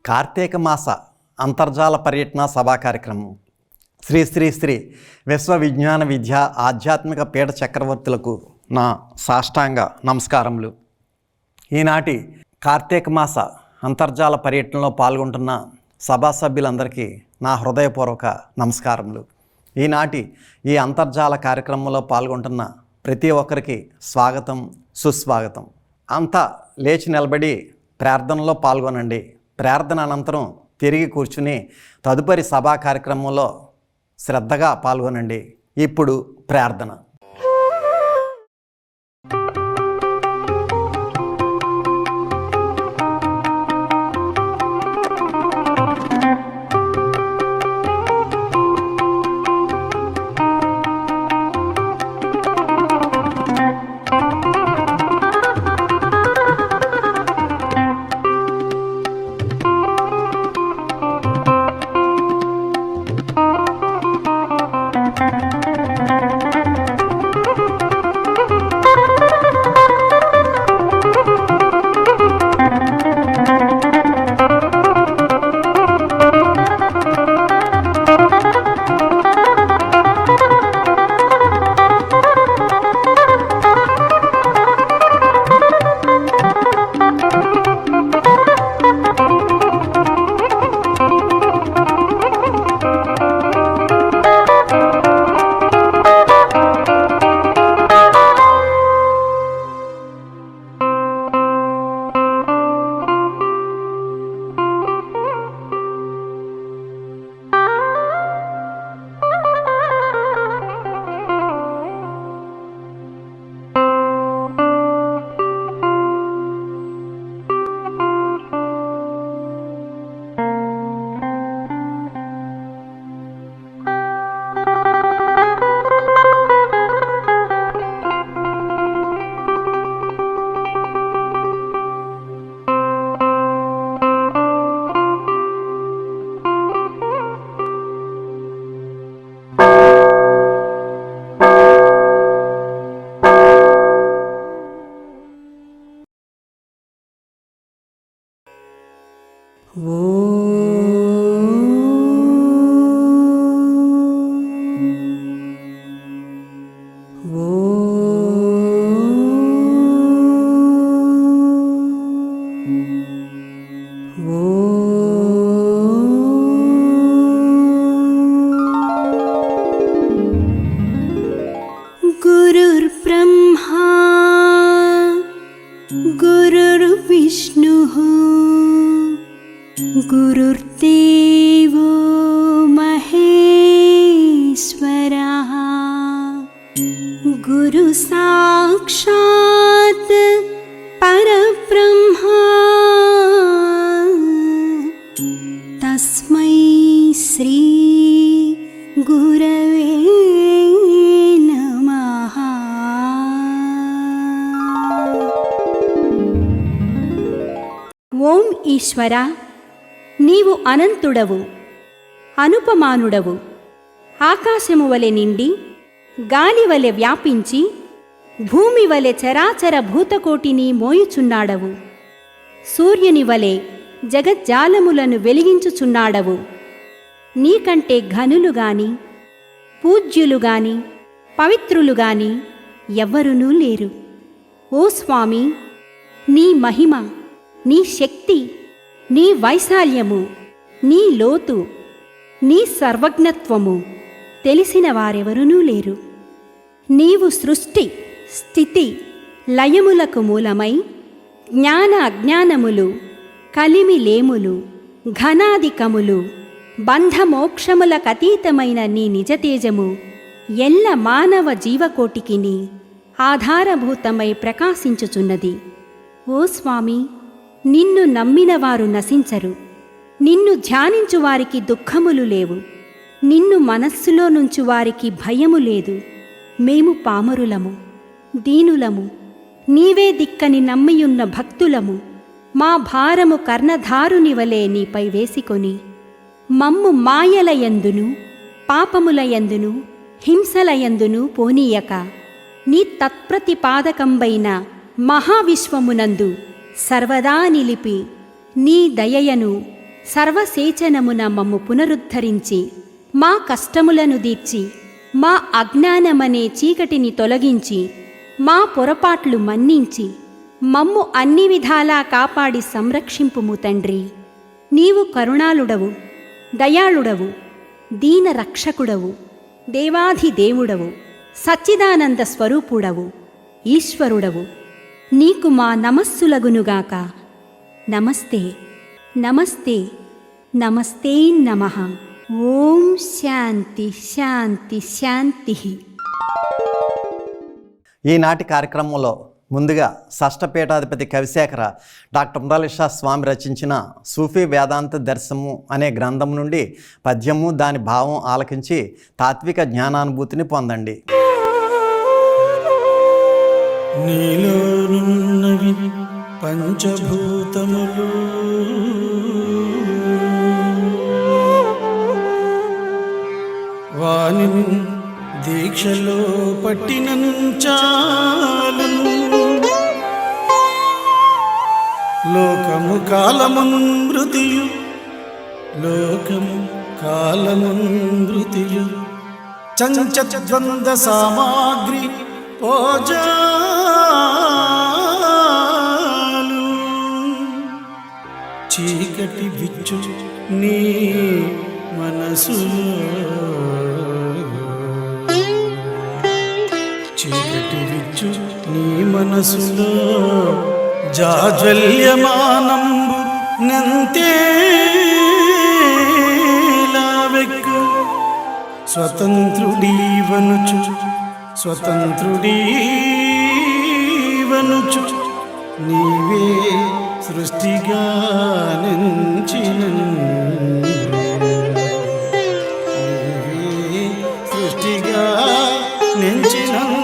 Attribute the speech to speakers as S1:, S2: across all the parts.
S1: కార్తీక మాస అంతర్జాల పర్యటన సభా కార్యక్రమం శ్రీ శ్రీ శ్రీ విశ్వ విజ్ఞాన విద్య ఆధ్యాత్మిక పీఠ చక్రవర్తులకు నా సాష్టాంగ నమస్కారములు. ఈనాటి కార్తీక మాస అంతర్జాల పర్యటనలో పాల్గొంటున్న సభా సభ్యులందరికీ నా హృదయపూర్వక నమస్కారములు. ఈనాటి ఈ అంతర్జాల కార్యక్రమంలో పాల్గొంటున్న ప్రతి ఒక్కరికి స్వాగతం, సుస్వాగతం. అంతా లేచి నిలబడి ప్రార్థనలో పాల్గొనండి. ప్రార్థన అనంతరం తిరిగి కూర్చుని తదుపరి సభా కార్యక్రమంలో శ్రద్ధగా పాల్గొనండి. ఇప్పుడు ప్రార్థన.
S2: गुरुर्ब्रह्मा गुरुर्विष्णुः गुरुर्देवो महेश्वरः गुरुसाक्षात् परब्रह्मा तस्मै श्री गुरवे नमः. ఓం ఈశ్వర, నీవు అనంతుడవు, అనుపమానుడవు. ఆకాశము వలె నిండి, గాలి వలె వ్యాపించి, భూమి వలె చరాచర భూతకోటిని మోయుచున్నాడవు. సూర్యుని వలె జగజ్జాలములను వెలిగించుచున్నాడవు. నీకంటే ఘనులు గాని, పూజ్యులు గాని, పవిత్రులు గాని ఎవ్వరునూ లేరు. ఓ స్వామి, నీ మహిమ, నీ శక్తి, నీ వైశాల్యము, నీ లోతు, నీ సర్వజ్ఞత్వము తెలిసిన వారెవరునూ లేరు. నీవు సృష్టి, స్థితి, లయములకు మూలమై జ్ఞాన అజ్ఞానములు, కలిమిలేములు, ఘనాధికములు, బంధమోక్షములకతీతమైన నీ నిజతేజము ఎల్ల మానవ జీవకోటికిని ఆధారభూతమై ప్రకాశించుచున్నది. ఓ స్వామి, నిన్ను నమ్మినవారు నశించరు. నిన్ను ధ్యానించువారికి దుఃఖములు లేవు. నిన్ను మనస్సులో నుంచి వారికి భయము లేదు. మేము పామరులము, దీనులము, నీవే దిక్కని నమ్మియున్న భక్తులము. మా భారము కర్ణధారుని వలె నీపై వేసికొని మమ్ము మాయలయందును, పాపములయందును, హింసలయందును పోనీయక నీ తత్ప్రతిపాదకంబైన మహావిశ్వమునందు సర్వదా నిలిపి నీ దయయను సర్వసేచనమున మమ్ము పునరుద్ధరించి మా కష్టములను దీర్చి మా అజ్ఞానమనే చీకటిని తొలగించి మా పొరపాట్లు మన్నించి మమ్ము అన్ని విధాలా కాపాడి సంరక్షింపుము తండ్రి. నీవు కరుణాళుడవు, దయాళుడవు, దీన రక్షకుడవు, దేవాధిదేవుడవు, సచ్చిదానంద స్వరూపుడవు, ఈశ్వరుడవు. నీకు మా నమస్సులగునుగాక. నమస్తే నమస్తే నమస్తే నమః. ఓం శాంతి శాంతి శాంతి.
S1: ఈనాటి కార్యక్రమంలో ముందుగా షష్ఠపీఠాధిపతి కవిశేఖర డాక్టర్ మురళీషా స్వామి రచించిన సూఫీ వేదాంత దర్శనము అనే గ్రంథం నుండి పద్యము దాని భావం ఆలకించి తాత్విక జ్ఞానానుభూతిని పొందండి.
S3: నీలోనున్నవి పంచభూతములు, వాని దీక్షలో పట్టినంచాలు, లోకము కాలమున్ మృతియు, లోకము కాలమున్ మృతియు, చంచద్వంద సామాగ్రి ఓజాలు, చీకటి విచ్చు నీ మనసులో, చీకటి విచ్చు నీ మనసులో, జాజ్వల్యమానంబు నంతేలావెక్కు, స్వతంత్రుడీవనుచు స్వతంత్రుడీవనుచు, నీవే సృష్టిగా నించినన్, నీవే సృష్టిగా నించినన్.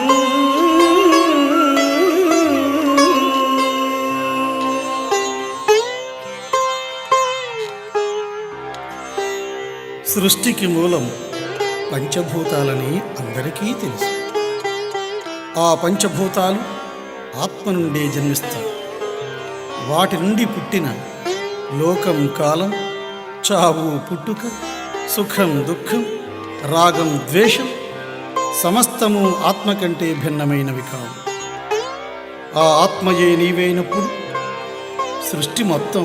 S3: సృష్టికి మూలం పంచభూతాలని అందరికీ తెలుసు. ఆ పంచభూతాలు ఆత్మ నుండే జన్మిస్తాయి. వాటి నుండి పుట్టిన లోకం కాలం, చావు పుట్టుక, సుఖం దుఃఖం, రాగం ద్వేషం సమస్తము ఆత్మ కంటే భిన్నమైనవి కావు. ఆ ఆత్మయే నీవైనప్పుడు సృష్టి మొత్తం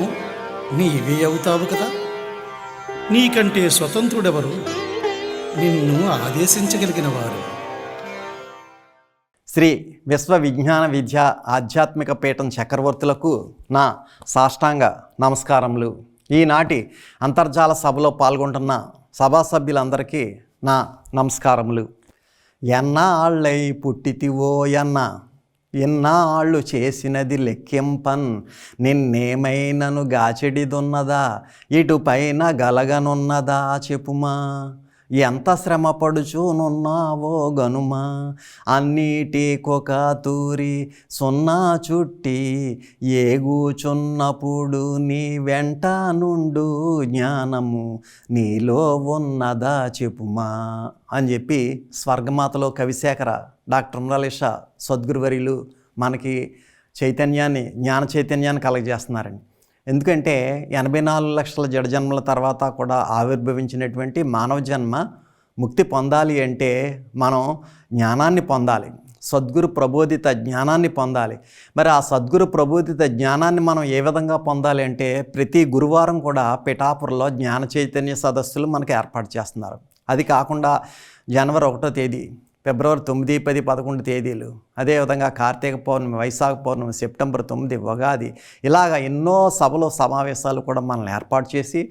S3: నీవే అవుతావు కదా. నీకంటే స్వతంత్రుడెవరు? నిన్ను ఆదేశించగలిగిన వారు.
S1: శ్రీ విశ్వ విజ్ఞాన విద్య ఆధ్యాత్మిక పీఠం చక్రవర్తులకు నా సాష్టాంగ నమస్కారములు. ఈనాటి అంతర్జాల సభలో పాల్గొంటున్న సభా సభ్యులందరికీ నా నమస్కారములు. ఎన్నాళ్ళై పుట్టితివో ఎన్న, ఎన్నాళ్ళు చేసినది లెక్కింపన్, నిన్నేమైనను గాచెడిదున్నదా, ఇటుపైన గలగనున్నదా చెప్పుమా, ఎంత శ్రమ పడుచునున్నావో గనుమా, అన్నిటికొక తూరి సున్నా చుట్టి ఏగుచున్నప్పుడు నీ వెంట నుండు జ్ఞానము నీలో ఉన్నదా చెప్పుమా అని చెప్పి స్వర్గమాతలో కవిశేఖర డాక్టర్ మురళీషా సద్గురువర్యులు మనకి చైతన్యాన్ని, జ్ఞాన చైతన్యాన్ని కలగజేస్తున్నారండి. ఎందుకంటే 84 లక్షల జడ జన్మల తర్వాత కూడా ఆవిర్భవించినటువంటి మానవ జన్మ ముక్తి పొందాలి అంటే మనం జ్ఞానాన్ని పొందాలి, సద్గురు ప్రబోధిత జ్ఞానాన్ని పొందాలి. మరి ఆ సద్గురు ప్రబోధిత జ్ఞానాన్ని మనం ఏ విధంగా పొందాలి అంటే ప్రతి గురువారం కూడా పిఠాపురంలో జ్ఞాన చైతన్య సదస్సులు మనకు ఏర్పాటు చేస్తున్నారు. అది కాకుండా జనవరి 1వ తేదీ, ఫిబ్రవరి 9, 10, 11 తేదీలు, అదేవిధంగా కార్తీక పౌర్ణమి, వైశాఖ పౌర్ణమి, సెప్టెంబర్ 9 ఉగాది, ఇలాగ ఎన్నో సభలు సమావేశాలు కూడా మనల్ని ఏర్పాటు చేసి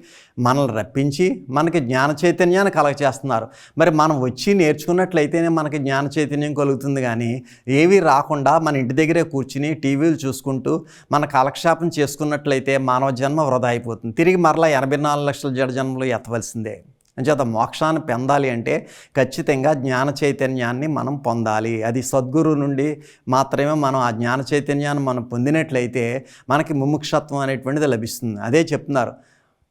S1: మనల్ని రప్పించి మనకి జ్ఞాన చైతన్యాన్ని కలగచేస్తున్నారు. మరి మనం వచ్చి నేర్చుకున్నట్లయితేనే మనకి జ్ఞాన చైతన్యం కలుగుతుంది. కానీ ఏవి రాకుండా మన ఇంటి దగ్గరే కూర్చుని టీవీలు చూసుకుంటూ మన కాలక్షేపం చేసుకున్నట్లయితే మానవ జన్మ వృధా అయిపోతుంది. తిరిగి మరలా 84 లక్షల జడ జన్మలు ఎత్తవలసిందే. అంచేత మోక్షాన్ని పొందాలి అంటే ఖచ్చితంగా జ్ఞాన చైతన్యాన్ని మనం పొందాలి. అది సద్గురు నుండి మాత్రమే మనం ఆ జ్ఞాన చైతన్యాన్ని మనం పొందినట్లయితే మనకి ముముక్షత్వం అనేటువంటిది లభిస్తుంది. అదే చెప్తున్నారు,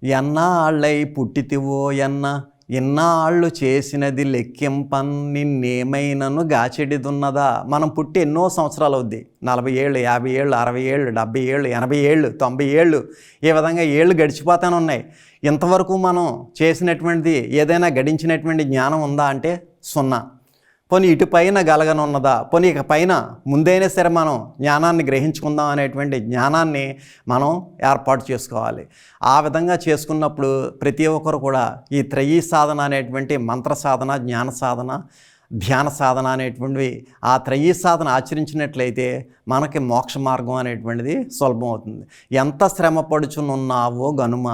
S1: ఎన్నాళ్ళై పుట్టితివో ఎన్న, ఇన్నాళ్ళు చేసినది లెక్కింపన్ నిన్నేమైనను గాచెడిదున్నదా. మనం పుట్టి ఎన్నో సంవత్సరాలు అవుద్ది, 40 ఏళ్ళు, 50 ఏళ్ళు, 60 ఏళ్ళు, 70 ఏళ్ళు, 80 ఏళ్ళు, 90 ఏళ్ళు, ఈ విధంగా ఏళ్ళు గడిచిపోతానే ఉన్నాయి. ఇంతవరకు మనం చేసినటువంటిది ఏదైనా గడించినటువంటి జ్ఞానం ఉందా అంటే సున్నా. పోనీ ఇటు పైన గలగనున్నదా, పోనీ ఇక పైన ముందైనా సరే మనం జ్ఞానాన్ని గ్రహించుకుందాం అనేటువంటి జ్ఞానాన్ని మనం ఏర్పాటు చేసుకోవాలి. ఆ విధంగా చేసుకున్నప్పుడు ప్రతి ఒక్కరు కూడా ఈ త్రయీ సాధన అనేటువంటి మంత్ర సాధన, జ్ఞాన సాధన, ధ్యాన సాధన అనేటువంటివి ఆ త్రయీ సాధన ఆచరించినట్లయితే మనకి మోక్ష మార్గం అనేటువంటిది సులభం అవుతుంది. ఎంత శ్రమ పడుచునున్నావో గనుమ.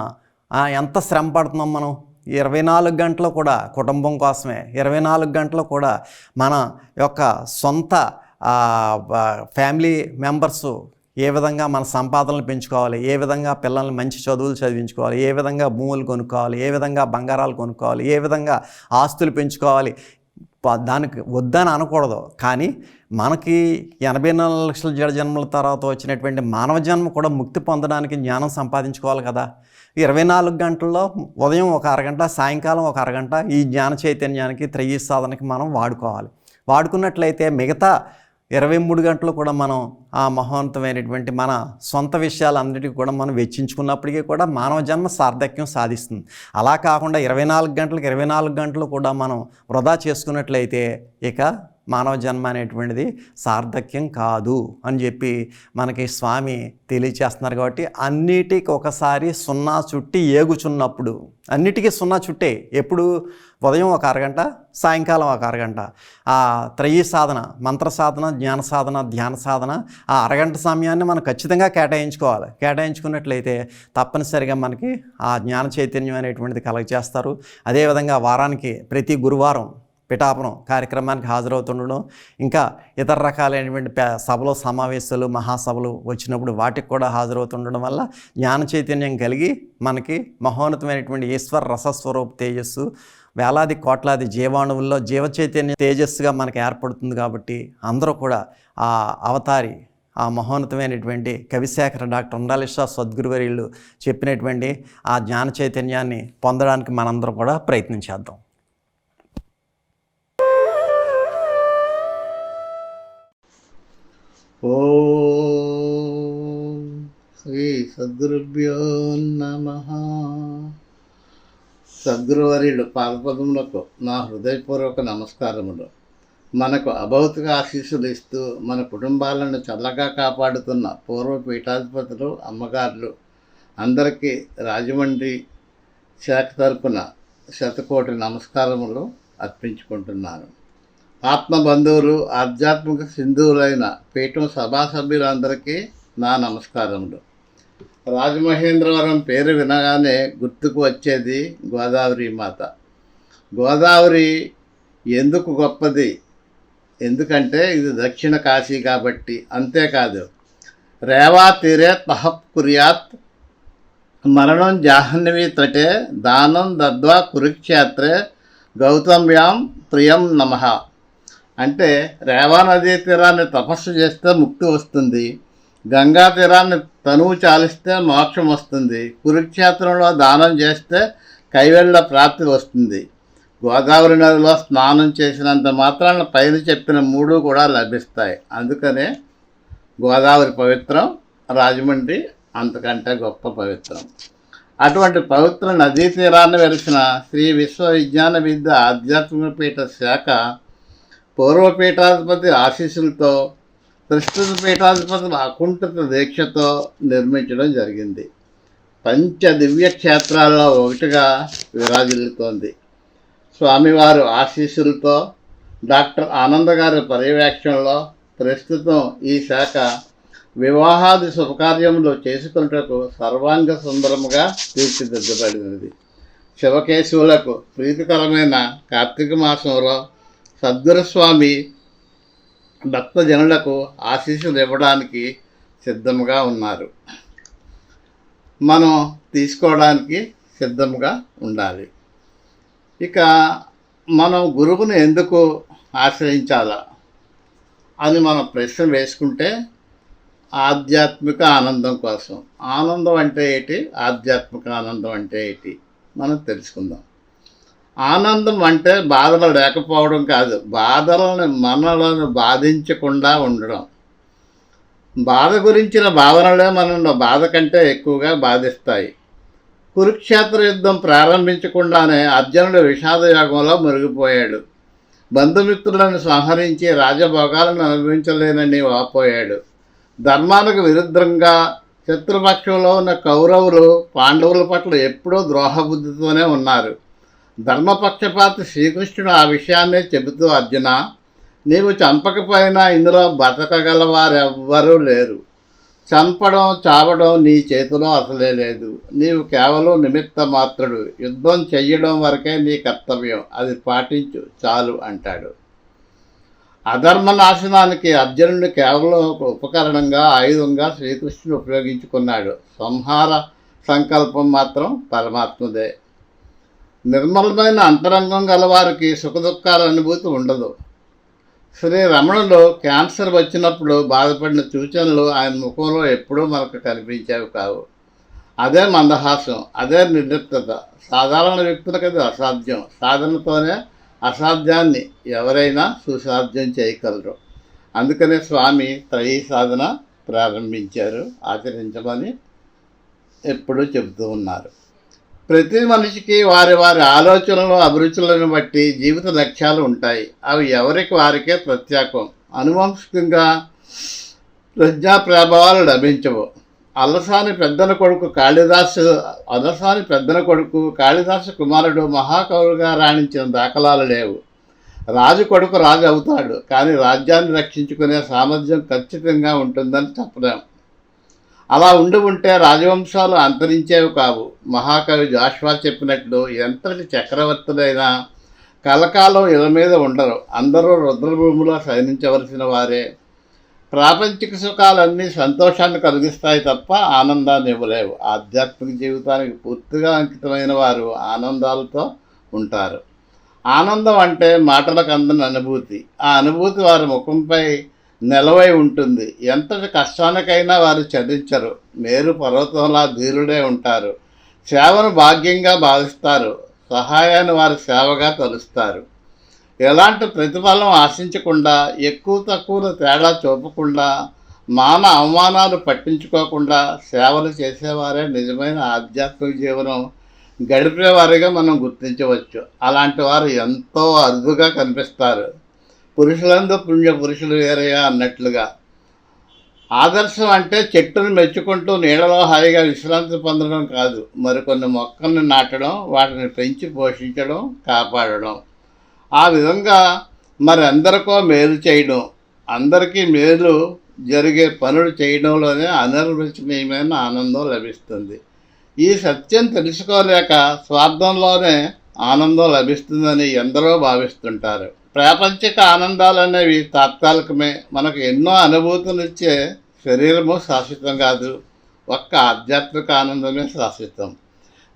S1: ఎంత శ్రమ పడుతున్నాం మనం 24 గంటలు కూడా కుటుంబం కోసమే, 24 గంటలు కూడా మన యొక్క సొంత ఫ్యామిలీ మెంబర్సు ఏ విధంగా మన సంపాదనలు పెంచుకోవాలి, ఏ విధంగా పిల్లల్ని మంచి చదువులు చదివించుకోవాలి, ఏ విధంగా భూములు కొనుక్కోవాలి, ఏ విధంగా బంగారాలు కొనుక్కోవాలి, ఏ విధంగా ఆస్తులు పెంచుకోవాలి, దానికి వద్దని అనకూడదు. కానీ మనకి 84 లక్షల జడ జన్మల తర్వాత వచ్చినటువంటి మానవ జన్మ కూడా ముక్తి పొందడానికి జ్ఞానం సంపాదించుకోవాలి కదా. 24 గంటల్లో ఉదయం ఒక అరగంట, సాయంకాలం ఒక అరగంట ఈ జ్ఞాన చైతన్యానికి, త్రయీ సాధనకి మనం వాడుకోవాలి. వాడుకున్నట్లయితే మిగతా 23 గంటలు కూడా మనం ఆ మహోన్నతమైనటువంటి మన సొంత విషయాలన్నిటికీ కూడా మనం వెచ్చించుకున్నప్పటికీ కూడా మానవ జన్మ సార్థక్యం సాధిస్తుంది. అలా కాకుండా 24 గంటలు కూడా మనం వృధా చేసుకున్నట్లయితే ఇక మానవ జన్మ అనేటువంటిది సార్థక్యం కాదు అని చెప్పి మనకి స్వామి తెలియచేస్తున్నారు. కాబట్టి అన్నిటికి ఒకసారి సున్నా చుట్టి ఏగుచున్నప్పుడు, అన్నిటికీ సున్నా చుట్టే. ఎప్పుడు? ఉదయం ఒక అరగంట, సాయంకాలం ఒక అరగంట. ఆ త్రయీ సాధన, మంత్ర సాధన, జ్ఞాన సాధన, ధ్యాన సాధన, ఆ అరగంట సమయాన్ని మనం ఖచ్చితంగా కేటాయించుకోవాలి. కేటాయించుకున్నట్లయితే తప్పనిసరిగా మనకి ఆ జ్ఞాన చైతన్యం అనేటువంటిది కలగజేస్తారు. అదేవిధంగా వారానికి ప్రతి గురువారం పిఠాపురం కార్యక్రమానికి హాజరవుతుండడం, ఇంకా ఇతర రకాలైనటువంటి సభలు, సమావేశాలు, మహాసభలు వచ్చినప్పుడు వాటికి కూడా హాజరవుతుండడం వల్ల జ్ఞాన చైతన్యం కలిగి మనకి మహోన్నతమైనటువంటి ఈశ్వర రసస్వరూప తేజస్సు వేలాది కోట్లాది జీవాణువుల్లో జీవ చైతన్య తేజస్సుగా మనకి ఏర్పడుతుంది. కాబట్టి అందరూ కూడా ఆ అవతారి, ఆ మహోన్నతమైనటువంటి కవిశేఖర డాక్టర్ ఉండాలిషా సద్గురువర్యులు చెప్పినటువంటి ఆ జ్ఞాన చైతన్యాన్ని పొందడానికి మనందరం కూడా ప్రయత్నించేద్దాం.
S4: ఓం శ్రీ సద్గురుభ్యో నమః. సద్గురువర్యులు పాదపదములకు నా హృదయపూర్వక నమస్కారములు. మనకు అభౌతిక ఆశీస్సులు ఇస్తూ మన కుటుంబాలను చల్లగా కాపాడుతున్న పూర్వ పీఠాధిపతులు, అమ్మగారులు అందరికీ రాజమండ్రి శాఖ తరపున శతకోటి నమస్కారములు అర్పించుకుంటున్నాను. ఆత్మబంధువులు, ఆధ్యాత్మిక సింధువులైన పీఠం సభా సభ్యులందరికీ నా నమస్కారములు. రాజమహేంద్రవరం పేరు వినగానే గుర్తుకు వచ్చేది గోదావరి మాత. గోదావరి ఎందుకు గొప్పది? ఎందుకంటే ఇది దక్షిణ కాశీ కాబట్టి. అంతేకాదు, రేవా తీరే తహప్ కుర్యాత్ మరణం జాహ్నవి తటే దానం దద్వా కురుక్షేత్రే గౌతమ్యాం ప్రియం నమః. అంటే రేవా నదీ తీరాన్ని తపస్సు చేస్తే ముక్తి వస్తుంది, గంగా తీరాన్ని తనువు చాలిస్తే మోక్షం వస్తుంది, కురుక్షేత్రంలో దానం చేస్తే కైవల్య ప్రాప్తి వస్తుంది, గోదావరి నదిలో స్నానం చేసినంత మాత్రాన పైన చెప్పిన 3 కూడా లభిస్తాయి. అందుకనే గోదావరి పవిత్రం, రాజమండ్రి అంతకంటే గొప్ప పవిత్రం. అటువంటి పవిత్ర నదీ తీరాన్ని వెలిసిన శ్రీ విశ్వవిజ్ఞాన విద్య ఆధ్యాత్మిక పీఠ శాఖ పూర్వపీఠాధిపతి ఆశీస్సులతో, ప్రస్తుత పీఠాధిపతుల అకుంఠిత దీక్షతో నిర్మించడం జరిగింది. పంచ దివ్య క్షేత్రాల్లో ఒకటిగా విరాజిల్లుతోంది. స్వామివారు ఆశీస్సులతో, డాక్టర్ ఆనంద గారి పర్యవేక్షణలో ప్రస్తుతం ఈ శాఖ వివాహాది శుభకార్యములు చేసుకున్నటకు సర్వాంగ సుందరముగా తీర్చిదిద్దబడినది. శివకేశవులకు ప్రీతికరమైన కార్తీక మాసంలో సద్గురుస్వామి భక్తజనులకు ఆశీస్సులు ఇవ్వడానికి సిద్ధంగా ఉన్నారు. మనం తీసుకోవడానికి సిద్ధంగా ఉండాలి. ఇక మనం గురువుని ఎందుకు ఆశ్రయించాలా అని మనం ప్రశ్న వేసుకుంటే, ఆధ్యాత్మిక ఆనందం కోసం. ఆనందం అంటే ఏంటి? ఆధ్యాత్మిక ఆనందం అంటే ఏంటి? మనం తెలుసుకుందాం. ఆనందం అంటే బాధలు లేకపోవడం కాదు, బాధలను మనలను బాధించకుండా ఉండడం. బాధ గురించిన భావనలే మనల్ని బాధ కంటే ఎక్కువగా బాధిస్తాయి. కురుక్షేత్ర యుద్ధం ప్రారంభించకుండానే అర్జునుడు విషాదయోగంలో మునిగిపోయాడు. బంధుమిత్రులను సంహరించి రాజభోగాలను అనుభవించలేనని వాపోయాడు. ధర్మానికి విరుద్ధంగా శత్రుపక్షంలో ఉన్న కౌరవులు పాండవుల పట్ల ఎప్పుడూ ద్రోహబుద్ధితోనే ఉన్నారు. ధర్మపక్షపాతి శ్రీకృష్ణుడు ఆ విషయాన్నే చెబుతూ, అర్జున, నీవు చంపకపోయినా ఇందులో బతకగలవారెవ్వరూ లేరు. చంపడం చావడం నీ చేతిలో అసలే లేదు. నీవు కేవలం నిమిత్త మాత్రుడు. యుద్ధం చెయ్యడం వరకే నీ కర్తవ్యం, అది పాటించు చాలు అంటాడు. అధర్మ నాశనానికి అర్జునుడిని కేవలం ఒక ఉపకరణంగా, ఆయుధంగా శ్రీకృష్ణుడు ఉపయోగించుకున్నాడు. సంహార సంకల్పం మాత్రం పరమాత్మదే. నిర్మలమైన అంతరంగం గలవారికి సుఖదుఖాల అనుభూతి ఉండదు. శ్రీ రమణులు క్యాన్సర్ వచ్చినప్పుడు బాధపడిన సూచనలు ఆయన ముఖంలో ఎప్పుడూ మనకు కనిపించేవి కావు. అదే మందహాసం, అదే నిర్లిప్తత. సాధారణ వ్యక్తులకు అది అసాధ్యం. సాధనతోనే అసాధ్యాన్ని ఎవరైనా సుసాధ్యం చేయగలరు. అందుకనే స్వామి త్రయీ సాధన ప్రారంభించారు, ఆచరించమని ఎప్పుడూ చెబుతూ ఉన్నారు. ప్రతి మనిషికి వారి వారి ఆలోచనలు, అభిరుచులను బట్టి జీవిత లక్ష్యాలు ఉంటాయి. అవి ఎవరికి వారికే ప్రత్యేకం. అనువంశికంగా ప్రజ్ఞా ప్రభావాలు లభించవు. అలసాని పెద్దన కొడుకు కాళిదాసు కుమారుడు మహాకవులుగా రాణించిన దాఖలాలు లేవు. రాజు కొడుకు రాజు అవుతాడు, కానీ రాజ్యాన్ని రక్షించుకునే సామర్థ్యం ఖచ్చితంగా ఉంటుందని చెప్పలేం. అలా ఉంటే రాజవంశాలు అంతరించేవి కావు. మహాకవి జాషువా చెప్పినట్లు, ఎంతటి చక్రవర్తులైనా కలకాలం ఇళ్ళ మీద ఉండరు. అందరూ రుద్రభూమిలో శయనించవలసిన వారే. ప్రాపంచిక సుఖాలన్నీ సంతోషాన్ని కలిగిస్తాయి తప్ప ఆనందాన్ని ఇవ్వలేవు. ఆధ్యాత్మిక జీవితానికి పూర్తిగా అంకితమైన వారు ఆనందాలతో ఉంటారు. ఆనందం అంటే మాటలకు అందని అనుభూతి. ఆ అనుభూతి వారి ముఖంపై నిలవై ఉంటుంది. ఎంతటి కష్టానికైనా వారు చదించరు. మేరు పర్వతంలా ధీరుడే ఉంటారు. సేవను భాగ్యంగా భావిస్తారు. సహాయాన్ని వారి సేవగా తలుస్తారు. ఎలాంటి ప్రతిఫలం ఆశించకుండా, ఎక్కువ తక్కువ తేడా చూపకుండా, మాన అవమానాలు పట్టించుకోకుండా సేవలు చేసేవారే నిజమైన ఆధ్యాత్మిక జీవనం గడిపేవారిగా మనం గుర్తించవచ్చు. అలాంటి వారు ఎంతో అరుదుగా కనిపిస్తారు. పురుషులందు పుణ్య పురుషులు వేరయ్యా అన్నట్లుగా. ఆదర్శం అంటే చెట్టును మెచ్చుకుంటూ నీడలో హాయిగా విశ్రాంతి పొందడం కాదు, మరికొన్ని మొక్కల్ని నాటడం, వాటిని పెంచి పోషించడం, కాపాడడం. ఆ విధంగా మరి అందరికో మేలు చేయడం, అందరికీ మేలు జరిగే పనులు చేయడంలోనే అనిర్వచనీయమైన ఆనందం లభిస్తుంది. ఈ సత్యం తెలుసుకోలేక స్వార్థంలోనే ఆనందం లభిస్తుందని ఎందరో భావిస్తుంటారు. ప్రాపంచిక ఆనందాలనేవి తాత్కాలికమే. మనకు ఎన్నో అనుభూతులు ఇచ్చే శరీరము శాశ్వతం కాదు. ఒక్క ఆధ్యాత్మిక ఆనందమే శాశ్వతం.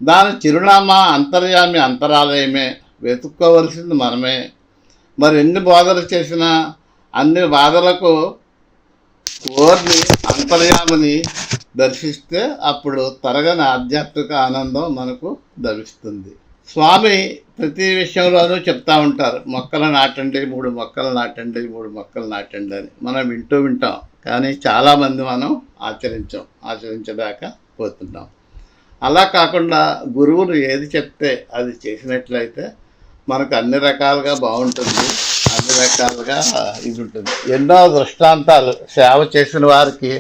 S4: దాని చిరునామా అంతర్యామి అంతరాలయమే. వెతుక్కోవలసింది మనమే. మరి ఎన్ని బోధలు చేసినా అన్ని బాధలకు ఓర్ని అంతర్యామిని దర్శిస్తే అప్పుడు తరగని ఆధ్యాత్మిక ఆనందం మనకు లభిస్తుంది. స్వామి ప్రతి విషయంలోనూ చెప్తా ఉంటారు, మొక్కలు నాటండి, 3 మొక్కలు నాటండి, 3 మొక్కలు నాటండి అని. మనం వింటాం, కానీ చాలామంది మనం ఆచరించలేకపోతున్నాం. అలా కాకుండా గురువులు ఏది చెప్తే అది చేసినట్లయితే మనకు అన్ని రకాలుగా బాగుంటుంది, అన్ని రకాలుగా ఇది ఉంటుంది. ఎన్నో దృష్టాంతాలు సేవ చేసిన వారికి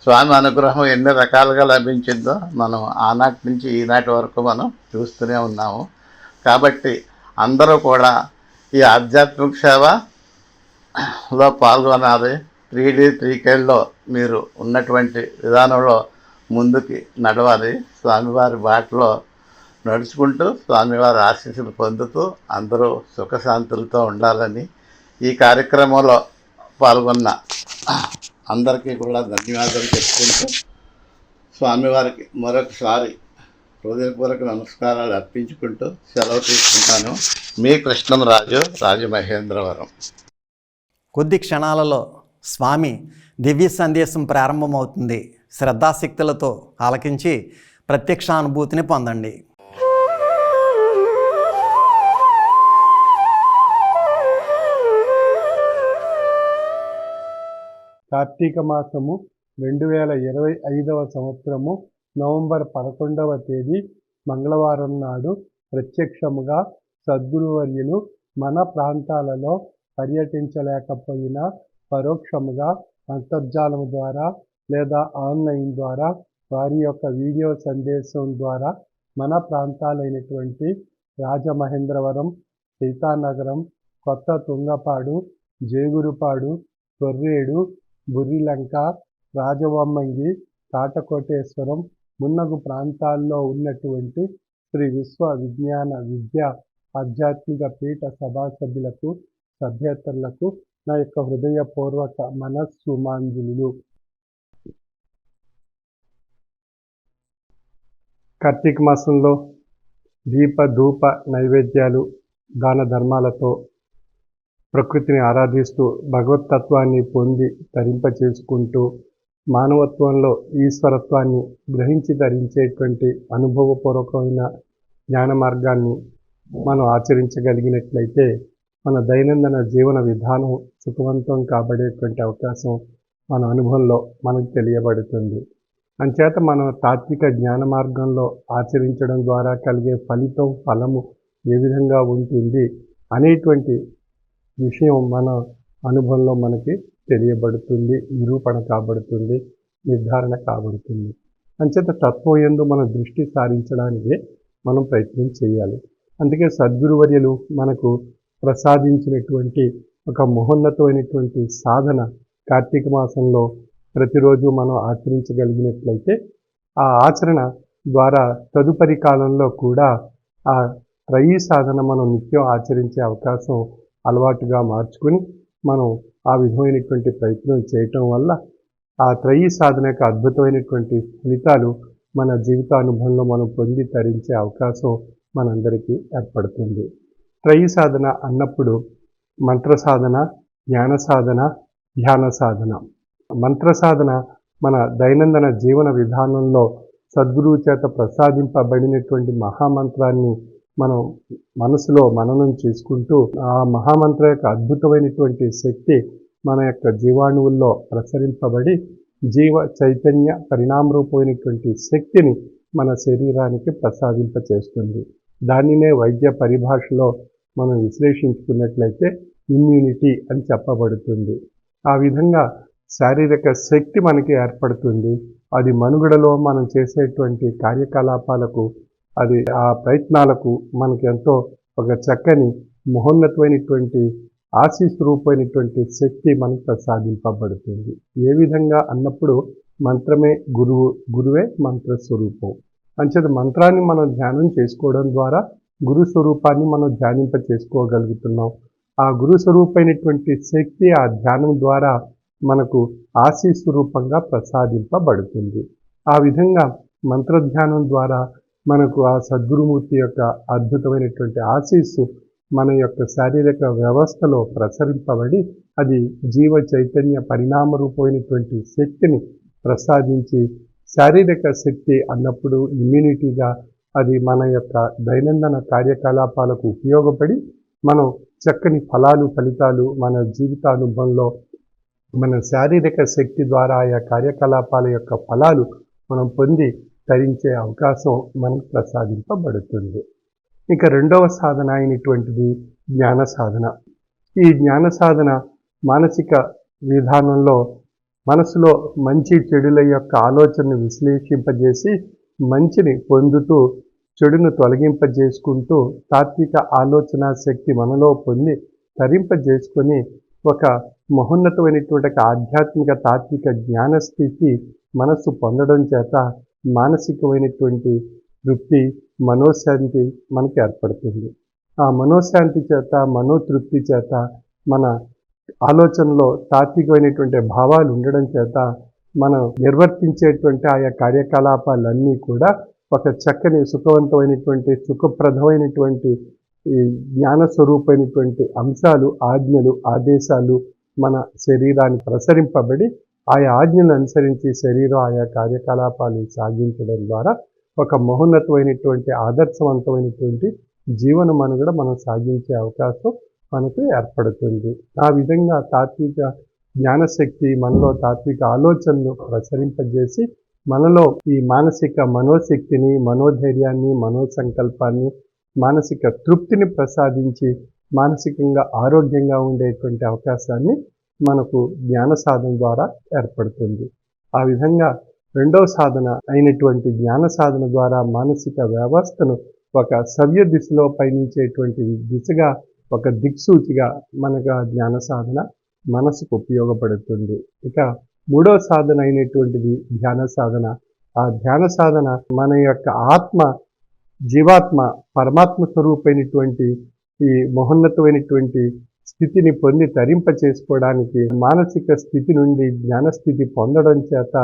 S4: స్వామి అనుగ్రహం ఎన్ని రకాలుగా లభించిందో మనం ఆనాటి నుంచి ఈనాటి వరకు మనం చూస్తూనే ఉన్నాము. కాబట్టి అందరూ కూడా ఈ ఆధ్యాత్మిక సేవలో పాల్గొనాలి. 3D 3Kలో మీరు ఉన్నటువంటి విధానంలో ముందుకి నడవాలి. స్వామివారి బాటలో నడుచుకుంటూ స్వామివారి ఆశీస్సులు పొందుతూ అందరూ సుఖశాంతులతో ఉండాలని ఈ కార్యక్రమంలో పాల్గొన్న అందరికీ కూడా ధన్యవాదాలు చెప్పుకుంటూ స్వామివారికి మరొకసారి హృదయపూర్వక నమస్కారాలు అర్పించుకుంటూ సెలవు తీసుకుంటాను. మీ కృష్ణంరాజు, రాజమహేంద్రవరం.
S1: కొద్ది క్షణాలలో స్వామి దివ్య సందేశం ప్రారంభమవుతుంది. శ్రద్ధాశక్తులతో ఆలకించి ప్రత్యక్షానుభూతిని పొందండి.
S5: కార్తీక మాసము 2025వ సంవత్సరము నవంబర్ 11వ తేదీ మంగళవారం నాడు ప్రత్యక్షముగా సద్గురువర్యులు మన ప్రాంతాలలో పర్యటించలేకపోయినా పరోక్షముగా అంతర్జాలం ద్వారా లేదా ఆన్లైన్ ద్వారా వారి యొక్క వీడియో సందేశం ద్వారా మన ప్రాంతాలైనటువంటి రాజమహేంద్రవరం, సీతానగరం, కొత్త తుంగపాడు, జేగురుపాడు, కొర్రేడు, బుర్రిలంక, రాజవొమ్మంగి, కాటకోటేశ్వరం మున్నగు ప్రాంతాల్లో ఉన్నటువంటి శ్రీ విశ్వ విజ్ఞాన విద్యా ఆధ్యాత్మిక పీఠ సభ్యులకు సభ్యేతరులకు నా యొక్క హృదయపూర్వక మనస్సుమాంజలులు. కార్తీక మాసంలో దీప ధూప నైవేద్యాలు దాన ధర్మాలతో ప్రకృతిని ఆరాధిస్తూ భగవతత్వాన్ని పొంది ధరింపచేసుకుంటూ మానవత్వంలో ఈశ్వరత్వాన్ని గ్రహించి ధరించేటువంటి అనుభవపూర్వకమైన జ్ఞాన మార్గాన్ని మనం ఆచరించగలిగినట్లయితే మన దైనందిన జీవన విధానం సుఖవంతం కాబడేటువంటి అవకాశం మన అనుభవంలో మనకు తెలియబడుతుంది. అంచేత మనం తాత్విక జ్ఞాన మార్గంలో ఆచరించడం ద్వారా కలిగే ఫలము ఏ విధంగా ఉంటుంది అనేటువంటి విషయం మన అనుభవంలో మనకి తెలియబడుతుంది, నిరూపణ కాబడుతుంది, నిర్ధారణ కాబడుతుంది. అంచేత తత్వం యందు మన దృష్టి సారించడానికే మనం ప్రయత్నం చేయాలి. అందుకే సద్గురువర్యులు మనకు ప్రసాదించినటువంటి ఒక మహోన్నతమైనటువంటి సాధన కార్తీక మాసంలో ప్రతిరోజు మనం ఆచరించగలిగినట్లయితే ఆ ఆచరణ ద్వారా తదుపరి కాలంలో కూడా ఆ త్రయీ సాధన మనం నిత్యం ఆచరించే అవకాశం అలవాటుగా మార్చుకుని మనం ఆ విధమైనటువంటి ప్రయత్నం చేయటం వల్ల ఆ త్రయీ సాధన యొక్క అద్భుతమైనటువంటి ఫలితాలు మన జీవితానుభవంలో మనం పొంది తరించే అవకాశం మనందరికీ ఏర్పడుతుంది. త్రయీ సాధన అన్నప్పుడు మంత్ర సాధన, జ్ఞాన సాధన, ధ్యాన సాధన. మంత్ర సాధన మన దైనందిన జీవన విధానంలో సద్గురువు చేత ప్రసాదింపబడినటువంటి మహామంత్రాన్ని మనం మనసులో మననం చేసుకుంటూ ఆ మహామంత్ర యొక్క అద్భుతమైనటువంటి శక్తి మన యొక్క జీవాణువుల్లో ప్రసరింపబడి జీవ చైతన్య పరిణామరూపమైనటువంటి శక్తిని మన శరీరానికి ప్రసాదింపచేస్తుంది. దానినే వైద్య పరిభాషలో మనం విశ్లేషించుకున్నట్లయితే ఇమ్యూనిటీ అని చెప్పబడుతుంది. ఆ విధంగా శారీరక శక్తి మనకి ఏర్పడుతుంది. అది మనుగడలో మనం చేసేటువంటి కార్యకలాపాలకు అది ఆ ప్రయత్నాలకు మనకి ఎంతో ఒక చక్కని మహోన్నతమైనటువంటి ఆశీస్వరూపమైనటువంటి శక్తి మనకు ప్రసాదింపబడుతుంది. ఏ విధంగా అన్నప్పుడు మంత్రమే గురువు, గురువే మంత్రస్వరూపం. అంచేత మంత్రాన్ని మనం ధ్యానం చేసుకోవడం ద్వారా గురు స్వరూపాన్ని మనం ధ్యానింప చేసుకోగలుగుతున్నాం. ఆ గురు స్వరూపమైనటువంటి శక్తి ఆ ధ్యానం ద్వారా మనకు ఆశీస్వరూపంగా ప్రసాదింపబడుతుంది. ఆ విధంగా మంత్రధ్యానం ద్వారా మనకు ఆ సద్గురుమూర్తి యొక్క అద్భుతమైనటువంటి ఆశీస్సు మన యొక్క శారీరక వ్యవస్థలో ప్రసరింపబడి అది జీవ చైతన్య పరిణామరూపమైనటువంటి శక్తిని ప్రసాదించి శారీరక శక్తి అన్నప్పుడు ఇమ్యూనిటీగా అది మన యొక్క దైనందిన కార్యకలాపాలకు ఉపయోగపడి మనం చక్కని ఫలితాలు మన జీవితానుభవంలో మన శారీరక శక్తి ద్వారా ఆయా కార్యకలాపాల యొక్క ఫలాలు మనం పొంది తరించే అవకాశం మనకు ప్రసాదింపబడుతుంది. ఇక రెండవ సాధన అయినటువంటిది జ్ఞాన సాధన. ఈ జ్ఞాన సాధన మానసిక విధానంలో మనసులో మంచి చెడుల యొక్క ఆలోచనను విశ్లేషింపజేసి మంచిని పొందుతూ చెడును తొలగింపజేసుకుంటూ తాత్విక ఆలోచన శక్తి మనలో పొంది తరింపజేసుకొని ఒక మహోన్నతమైనటువంటి ఆధ్యాత్మిక తాత్విక జ్ఞానస్థితి మనస్సు పొందడం చేత మానసికమైనటువంటి తృప్తి, మనోశాంతి మనకి ఏర్పడుతుంది. ఆ మనోశాంతి చేత, మనోతృప్తి చేత మన ఆలోచనలో తాత్వికమైనటువంటి భావాలు ఉండడం చేత మనం నిర్వర్తించేటువంటి ఆయా కార్యకలాపాలన్నీ కూడా ఒక చక్కని సుఖవంతమైనటువంటి సుఖప్రదమైనటువంటి ఈ జ్ఞానస్వరూపమైనటువంటి అంశాలు, ఆజ్ఞలు, ఆదేశాలు మన శరీరాన్ని ప్రసరింపబడి ఆయా ఆజ్ఞలను అనుసరించి శరీరం ఆయా కార్యకలాపాలు సాగించడం ద్వారా ఒక మహోన్నతమైనటువంటి ఆదర్శవంతమైనటువంటి జీవన మనుగడ మనం సాగించే అవకాశం మనకు ఏర్పడుతుంది. ఆ విధంగా తాత్విక జ్ఞానశక్తి, మనలో తాత్విక ఆలోచనలు ప్రసరింపజేసి మనలో ఈ మానసిక మనోశక్తిని, మనోధైర్యాన్ని, మనోసంకల్పాన్ని, మానసిక తృప్తిని ప్రసాదించి మానసికంగా ఆరోగ్యంగా ఉండేటువంటి అవకాశాన్ని మనకు జ్ఞాన సాధన ద్వారా ఏర్పడుతుంది. ఆ విధంగా రెండవ సాధన అయినటువంటి జ్ఞాన సాధన ద్వారా మానసిక వ్యవస్థను ఒక సవ్య దిశలో పయనించేటువంటి దిశగా, ఒక దిక్సూచిగా మనకు ఆ జ్ఞాన సాధన మనసుకు ఉపయోగపడుతుంది. ఇక మూడవ సాధన అయినటువంటిది ధ్యాన సాధన. ఆ ధ్యాన సాధన మన యొక్క ఆత్మ, జీవాత్మ, పరమాత్మ స్వరూపమైనటువంటి ఈ మహోన్నతమైనటువంటి స్థితిని పొంది తరింప చేసుకోవడానికి మానసిక స్థితి నుండి జ్ఞాన స్థితి పొందడం చేత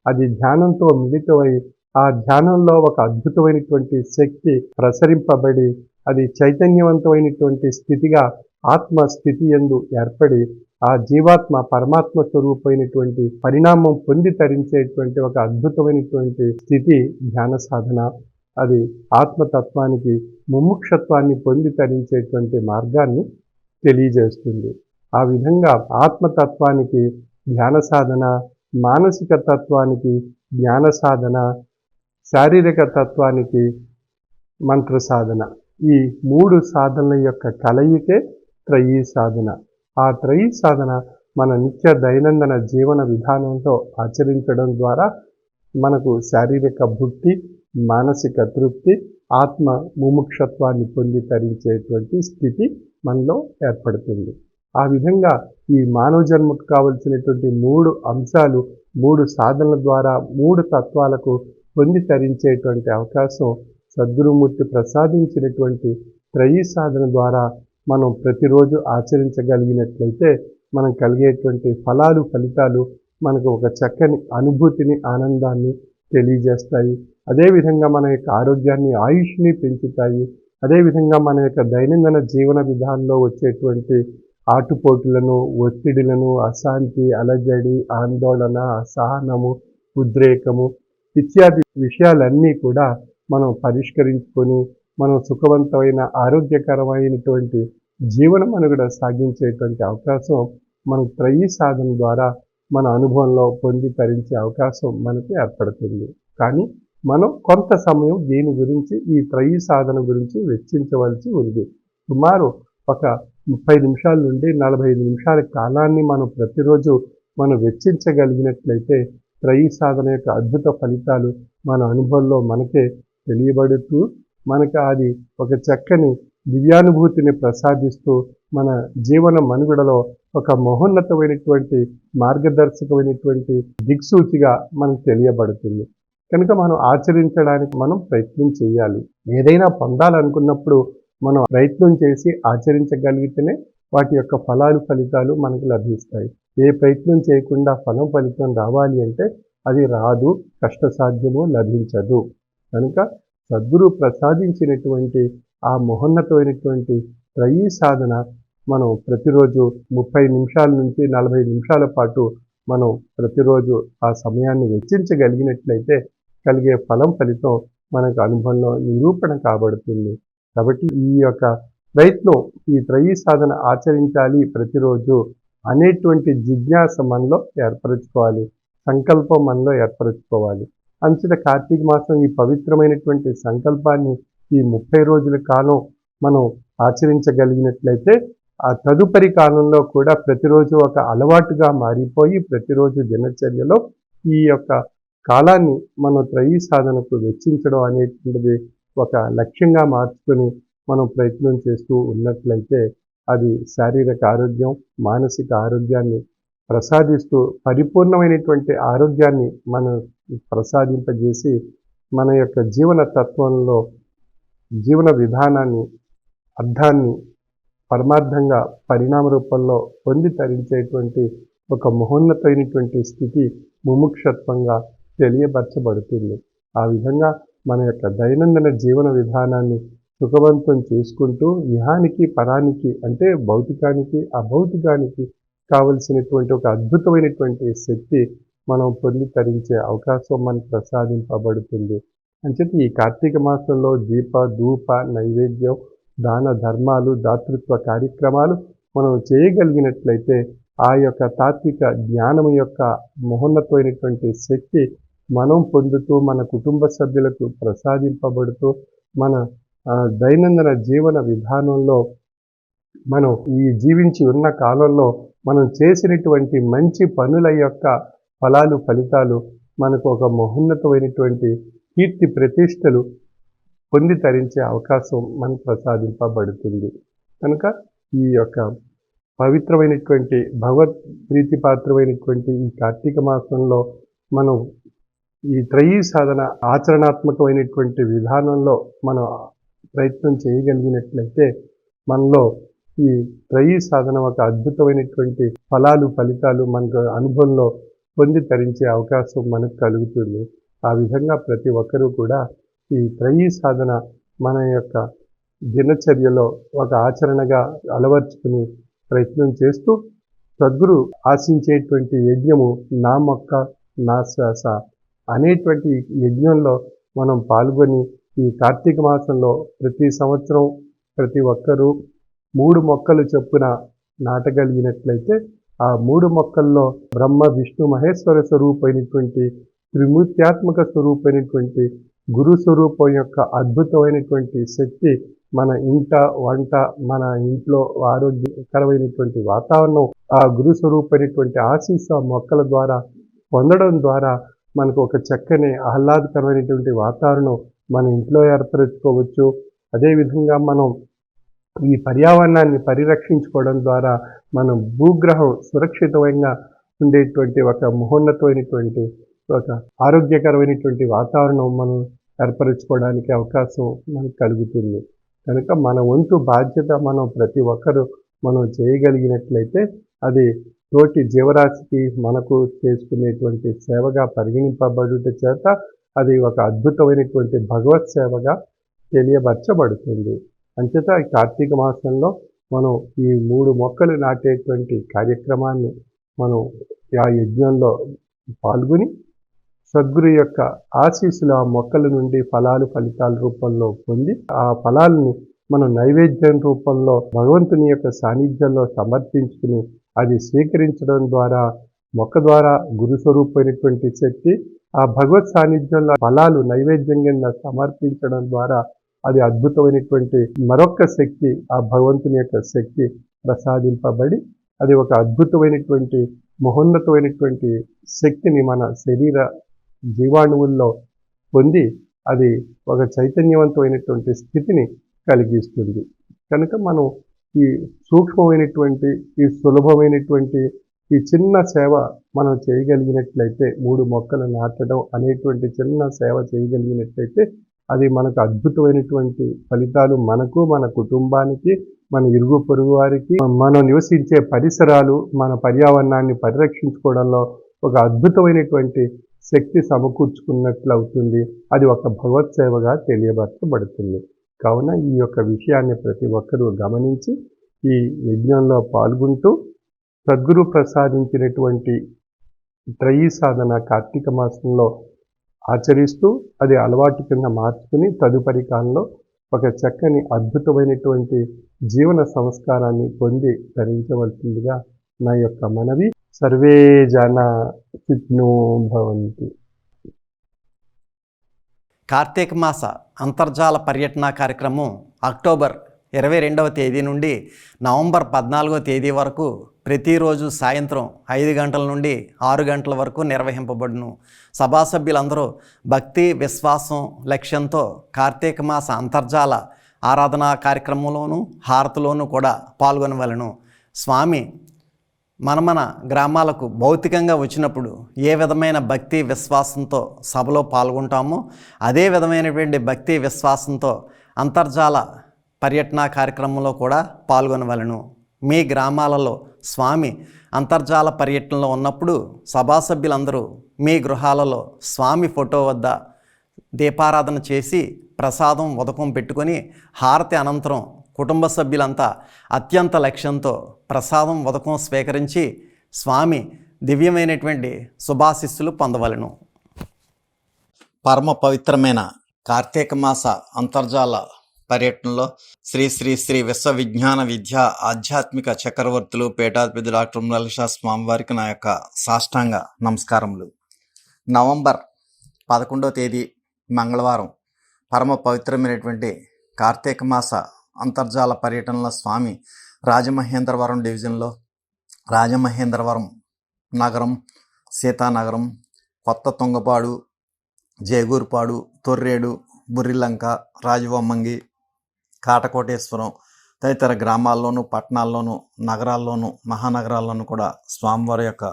S5: అది ధ్యానంతో మిళితమై ఆ ధ్యానంలో ఒక అద్భుతమైనటువంటి శక్తి ప్రసరింపబడి అది చైతన్యవంతమైనటువంటి స్థితిగా ఆత్మ స్థితి యందు ఏర్పడి ఆ జీవాత్మ పరమాత్మ స్వరూపమైనటువంటి పరిణామం పొంది తరించేటువంటి ఒక అద్భుతమైనటువంటి స్థితి ధ్యాన సాధన. అది ఆత్మతత్వానికి ముముక్షత్వాన్ని పొంది తరించేటువంటి మార్గాన్ని తెలియజేస్తుంది. ఆ విధంగా ఆత్మతత్వానికి ధ్యాన సాధన, మానసిక తత్వానికి జ్ఞాన సాధన, శారీరక తత్వానికి మంత్ర సాధన, ఈ మూడు సాధనల యొక్క కలయికే త్రయీ సాధన. ఆ త్రయీ సాధన మన నిత్య దైనందిన జీవన విధానంతో ఆచరించడం ద్వారా మనకు శారీరక భుక్తి, మానసిక తృప్తి, ఆత్మ ముముక్షత్వాన్ని పొంది తరించేటువంటి స్థితి మనలో ఏర్పడుతుంది. ఆ విధంగా ఈ మానవ జన్మకు కావలసినటువంటి మూడు అంశాలు, మూడు సాధనల ద్వారా మూడు తత్వాలకు పొంది తరించేటువంటి అవకాశం సద్గురుమూర్తి ప్రసాదించినటువంటి త్రయీ సాధన ద్వారా మనం ప్రతిరోజు ఆచరించగలిగినట్లయితే మనం కలిగేటువంటి ఫలితాలు మనకు ఒక చక్కని అనుభూతిని, ఆనందాన్ని తెలియజేస్తాయి. అదేవిధంగా మన యొక్క ఆరోగ్యాన్ని, ఆయుష్ని పెంచుతాయి. అదేవిధంగా మన యొక్క దైనందిన జీవన విధానంలో వచ్చేటువంటి ఆటుపోటులను, ఒత్తిడిలను, అశాంతి, అలజడి, ఆందోళన, అసహనము, ఉద్రేకము ఇత్యాది విషయాలన్నీ కూడా మనం పరిష్కరించుకొని మనం సుఖవంతమైన, ఆరోగ్యకరమైనటువంటి జీవన మనుగడ సాగించేటువంటి అవకాశం మనకు త్రయీ సాధన ద్వారా మన అనుభవంలో పొంది తరించే అవకాశం మనకి ఏర్పడుతుంది. కానీ మనం కొంత సమయం దీని గురించి, ఈ త్రయీ సాధన గురించి వెచ్చించవలసి ఉంది. సుమారు ఒక 30 నిమిషాల నుండి 45 నిమిషాల కాలాన్ని మనం ప్రతిరోజు వెచ్చించగలిగినట్లయితే త్రయీ సాధన యొక్క అద్భుత ఫలితాలు మన అనుభవంలో మనకే తెలియబడుతూ మనకు అది ఒక చక్కని దివ్యానుభూతిని ప్రసాదిస్తూ మన జీవన మనుగడలో ఒక మహోన్నతమైనటువంటి మార్గదర్శకమైనటువంటి దిక్సూచిగా మనకు తెలియబడుతుంది. కనుక మనం ఆచరించడానికి మనం ప్రయత్నం చేయాలి. ఏదైనా పొందాలనుకున్నప్పుడు మనం ప్రయత్నం చేసి ఆచరించగలిగితేనే వాటి యొక్క ఫలితాలు మనకు లభిస్తాయి. ఏ ప్రయత్నం చేయకుండా ఫలితం రావాలి అంటే అది రాదు, కష్టసాధ్యము, లభించదు. కనుక సద్గురు ప్రసాదించినటువంటి ఆ మహోన్నతమైనటువంటి త్రయీ సాధన మనం ప్రతిరోజు 30 నిమిషాల నుంచి 45 నిమిషాల పాటు మనం ప్రతిరోజు ఆ సమయాన్ని వెచ్చించగలిగినట్లయితే కలిగే ఫలితం మనకు అనుభవంలో నిరూపణ కాబడుతుంది. కాబట్టి ఈ యొక్క ప్రయత్నం, ఈ త్రయీ సాధన ఆచరించాలి ప్రతిరోజు అనేటువంటి జిజ్ఞాస మనలో ఏర్పరచుకోవాలి, సంకల్పం మనలో ఏర్పరచుకోవాలి. అంచేత కార్తీక మాసం ఈ పవిత్రమైనటువంటి సంకల్పాన్ని ఈ 30 రోజుల కాలం మనం ఆచరించగలిగినట్లయితే ఆ తదుపరి కాలంలో కూడా ప్రతిరోజు ఒక అలవాటుగా మారిపోయి ప్రతిరోజు దినచర్యలో ఈ యొక్క కాలాన్ని మనం త్రయీ సాధనకు వెచ్చించడం అనేటువంటిది ఒక లక్ష్యంగా మార్చుకొని మనం ప్రయత్నం చేస్తూ ఉన్నట్లయితే అది శారీరక ఆరోగ్యం, మానసిక ఆరోగ్యాన్ని ప్రసాదిస్తూ పరిపూర్ణమైనటువంటి ఆరోగ్యాన్ని మనం ప్రసాదింపజేసి మన యొక్క జీవన తత్వంలో జీవన విధానాన్ని, అర్థాన్ని పరమార్థంగా పరిణామ రూపంలో పొంది తరించేటువంటి ఒక మహోన్నతమైనటువంటి స్థితి ముముక్షత్వంగా తెలియపరచబడుతుంది. ఆ విధంగా మన యొక్క దైనందిన జీవన విధానాన్ని సుఖవంతం చేసుకుంటూ ఇహానికి, పరానికి అంటే భౌతికానికి, అభౌతికానికి కావలసినటువంటి ఒక అద్భుతమైనటువంటి శక్తి మనం పొంది తరించే అవకాశం మనకు ప్రసాదింపబడుతుంది. అంచేత ఈ కార్తీక మాసంలో దీప, ధూప, నైవేద్యం, దాన ధర్మాలు, దాతృత్వ కార్యక్రమాలు మనం చేయగలిగినట్లయితే ఆ యొక్క తాత్విక జ్ఞానం యొక్క మహోన్నతమైనటువంటి శక్తి మనం పొందుతూ మన కుటుంబ సభ్యులకు ప్రసాదింపబడుతూ మన దైనందిన జీవన విధానంలో మనం ఈ జీవించి ఉన్న కాలంలో మనం చేసినటువంటి మంచి పనుల యొక్క ఫలాలు ఫలితాలు మనకు ఒక మహోన్నతమైనటువంటి కీర్తి ప్రతిష్టలు పొంది తరించే అవకాశం మనకు ప్రసాదింపబడుతుంది. కనుక ఈ యొక్క పవిత్రమైనటువంటి భగవత్ ప్రీతిపాత్రమైనటువంటి ఈ కార్తీక మాసంలో మనం ఈ త్రయీ సాధన ఆచరణాత్మకమైనటువంటి విధానంలో మనం ప్రయత్నం చేయగలిగినట్లయితే మనలో ఈ త్రయీ సాధన ఒక అద్భుతమైనటువంటి ఫలాలు ఫలితాలు మనకు అనుభవంలో పొంది తరించే అవకాశం మనకు కలుగుతుంది. ఆ విధంగా ప్రతి ఒక్కరూ కూడా ఈ త్రయీ సాధన మన యొక్క దినచర్యలో ఒక ఆచరణగా అలవర్చుకుని ప్రయత్నం చేస్తూ సద్గురు ఆశించేటువంటి యజ్ఞము నా మొక్క నా శ్వాస అనేటువంటి యజ్ఞంలో మనం పాల్గొని ఈ కార్తీక మాసంలో ప్రతి సంవత్సరం ప్రతి ఒక్కరూ 3 మొక్కలు చొప్పున నాటగలిగినట్లయితే ఆ 3 మొక్కల్లో బ్రహ్మ విష్ణు మహేశ్వర స్వరూపమైనటువంటి త్రిమూర్త్యాత్మక స్వరూపమైనటువంటి గురు స్వరూపం యొక్క అద్భుతమైనటువంటి శక్తి మన ఇంట వంట మన ఇంట్లో ఆరోగ్యకరమైనటువంటి వాతావరణం ఆ గురు స్వరూపమైనటువంటి ఆశీస్సు ఆ మొక్కల ద్వారా పొందడం ద్వారా మనకు ఒక చక్కని ఆహ్లాదకరమైనటువంటి వాతావరణం మన ఇంట్లో ఏర్పరచుకోవచ్చు. అదేవిధంగా మనం ఈ పర్యావరణాన్ని పరిరక్షించుకోవడం ద్వారా మనం భూగ్రహం సురక్షితంగా ఉండేటువంటి ఒక మహోన్నతమైనటువంటి ఒక ఆరోగ్యకరమైనటువంటి వాతావరణం మనం ఏర్పరచుకోవడానికి అవకాశం మనకు కలుగుతుంది. కనుక మన వంతు బాధ్యత మనం ప్రతి ఒక్కరూ మనం చేయగలిగినట్లయితే అది తోటి జీవరాశికి మనకు చేసుకునేటువంటి సేవగా పరిగణింపబడుట చేత అది ఒక అద్భుతమైనటువంటి భగవత్ సేవగా తెలియబరచబడుతుంది. అంచేత ఈ కార్తీక మాసంలో మనం ఈ 3 మొక్కలు నాటేటువంటి కార్యక్రమాన్ని మనం ఆ యజ్ఞంలో పాల్గొని సద్గురు యొక్క ఆశీస్సులు ఆ మొక్కల నుండి ఫలాలు ఫలితాల రూపంలో పొంది ఆ ఫలాలని మనం నైవేద్యం రూపంలో భగవంతుని యొక్క సాన్నిధ్యంలో సమర్పించుకుని అది స్వీకరించడం ద్వారా మొక్క ద్వారా గురు స్వరూపమైనటువంటి శక్తి ఆ భగవత్ సాన్నిధ్యంలో ఫలాలు నైవేద్యం కింద సమర్పించడం ద్వారా అది అద్భుతమైనటువంటి మరొక శక్తి ఆ భగవంతుని యొక్క శక్తి ప్రసాదింపబడి అది ఒక అద్భుతమైనటువంటి మహోన్నతమైనటువంటి శక్తిని మన శరీర జీవాణువుల్లో పొంది అది ఒక చైతన్యవంతమైనటువంటి స్థితిని కలిగిస్తుంది. కనుక మనం ఈ సూక్ష్మమైనటువంటి ఈ సులభమైనటువంటి ఈ చిన్న సేవ మనం చేయగలిగినట్లయితే 3 మొక్కలు నాటడం అనేటువంటి చిన్న సేవ చేయగలిగినట్లయితే అది మనకు అద్భుతమైనటువంటి ఫలితాలు మనకు మన కుటుంబానికి మన ఇరుగు పొరుగు వారికి మనం నివసించే పరిసరాలు మన పర్యావరణాన్ని పరిరక్షించుకోవడంలో ఒక అద్భుతమైనటువంటి శక్తి సమకూర్చుకున్నట్లు అవుతుంది. అది ఒక భగవత్ సేవగా తెలియబరచబడుతుంది. కావున ఈ యొక్క విషయాన్ని ప్రతి ఒక్కరూ గమనించి ఈ యజ్ఞంలో పాల్గొంటూ సద్గురు ప్రసాదించినటువంటి త్రయీ సాధన కార్తీక మాసంలో ఆచరిస్తూ అది అలవాటు కింద మార్చుకుని తదుపరి కాలంలో ఒక చక్కని అద్భుతమైనటువంటి జీవన సంస్కారాన్ని పొంది ధరించవలసిందిగా నా యొక్క మనవి. సర్వే జనా సుఖినో భవంతు.
S1: కార్తీక మాస అంతర్జాల పర్యటన కార్యక్రమం అక్టోబర్ 22వ తేదీ నుండి నవంబర్ 14వ తేదీ వరకు ప్రతిరోజు సాయంత్రం 5 గంటల నుండి 6 గంటల వరకు నిర్వహింపబడును. సభాసభ్యులందరూ భక్తి విశ్వాసం లక్ష్యంతో కార్తీక మాస అంతర్జాల ఆరాధనా కార్యక్రమంలోనూ హారతిలోనూ కూడా పాల్గొనవలెను. స్వామి మన గ్రామాలకు భౌతికంగా వచ్చినప్పుడు ఏ విధమైన భక్తి విశ్వాసంతో సభలో పాల్గొంటామో అదే విధమైనటువంటి భక్తి విశ్వాసంతో అంతర్జాల పర్యటన కార్యక్రమంలో కూడా పాల్గొనవలెను. మీ గ్రామాలలో స్వామి అంతర్జాల పర్యటనలో ఉన్నప్పుడు సభాసభ్యులందరూ మీ గృహాలలో స్వామి ఫోటో వద్ద దీపారాధన చేసి ప్రసాదం ఉదకం పెట్టుకొని హారతి అనంతరం కుటుంబ సభ్యులంతా అత్యంత లక్ష్యంతో ప్రసాదం ఉదకం స్వీకరించి స్వామి దివ్యమైనటువంటి శుభాశిస్సులు పొందవలెను. పరమ పవిత్రమైన కార్తీక మాస అంతర్జాల పర్యటనలో శ్రీ శ్రీ శ్రీ విశ్వవిజ్ఞాన విద్య ఆధ్యాత్మిక చక్రవర్తులు పీఠాధిపతి డాక్టర్ లలిషా స్వామివారికి నా యొక్క సాష్టాంగ నమస్కారములు. నవంబర్ 11వ తేదీ మంగళవారం పరమ పవిత్రమైనటువంటి కార్తీక మాస అంతర్జాల పర్యటనలో స్వామి రాజమహేంద్రవరం డివిజన్లో రాజమహేంద్రవరం నగరం, సీతానగరం, కొత్త తుంగపాడు, జేగూరుపాడు, తొర్రేడు, బుర్రిలంక, రాజవొమ్మంగి, కాటకోటేశ్వరం తదితర గ్రామాల్లోనూ, పట్టణాల్లోనూ, నగరాల్లోనూ, మహానగరాల్లోనూ కూడా స్వామివారి యొక్క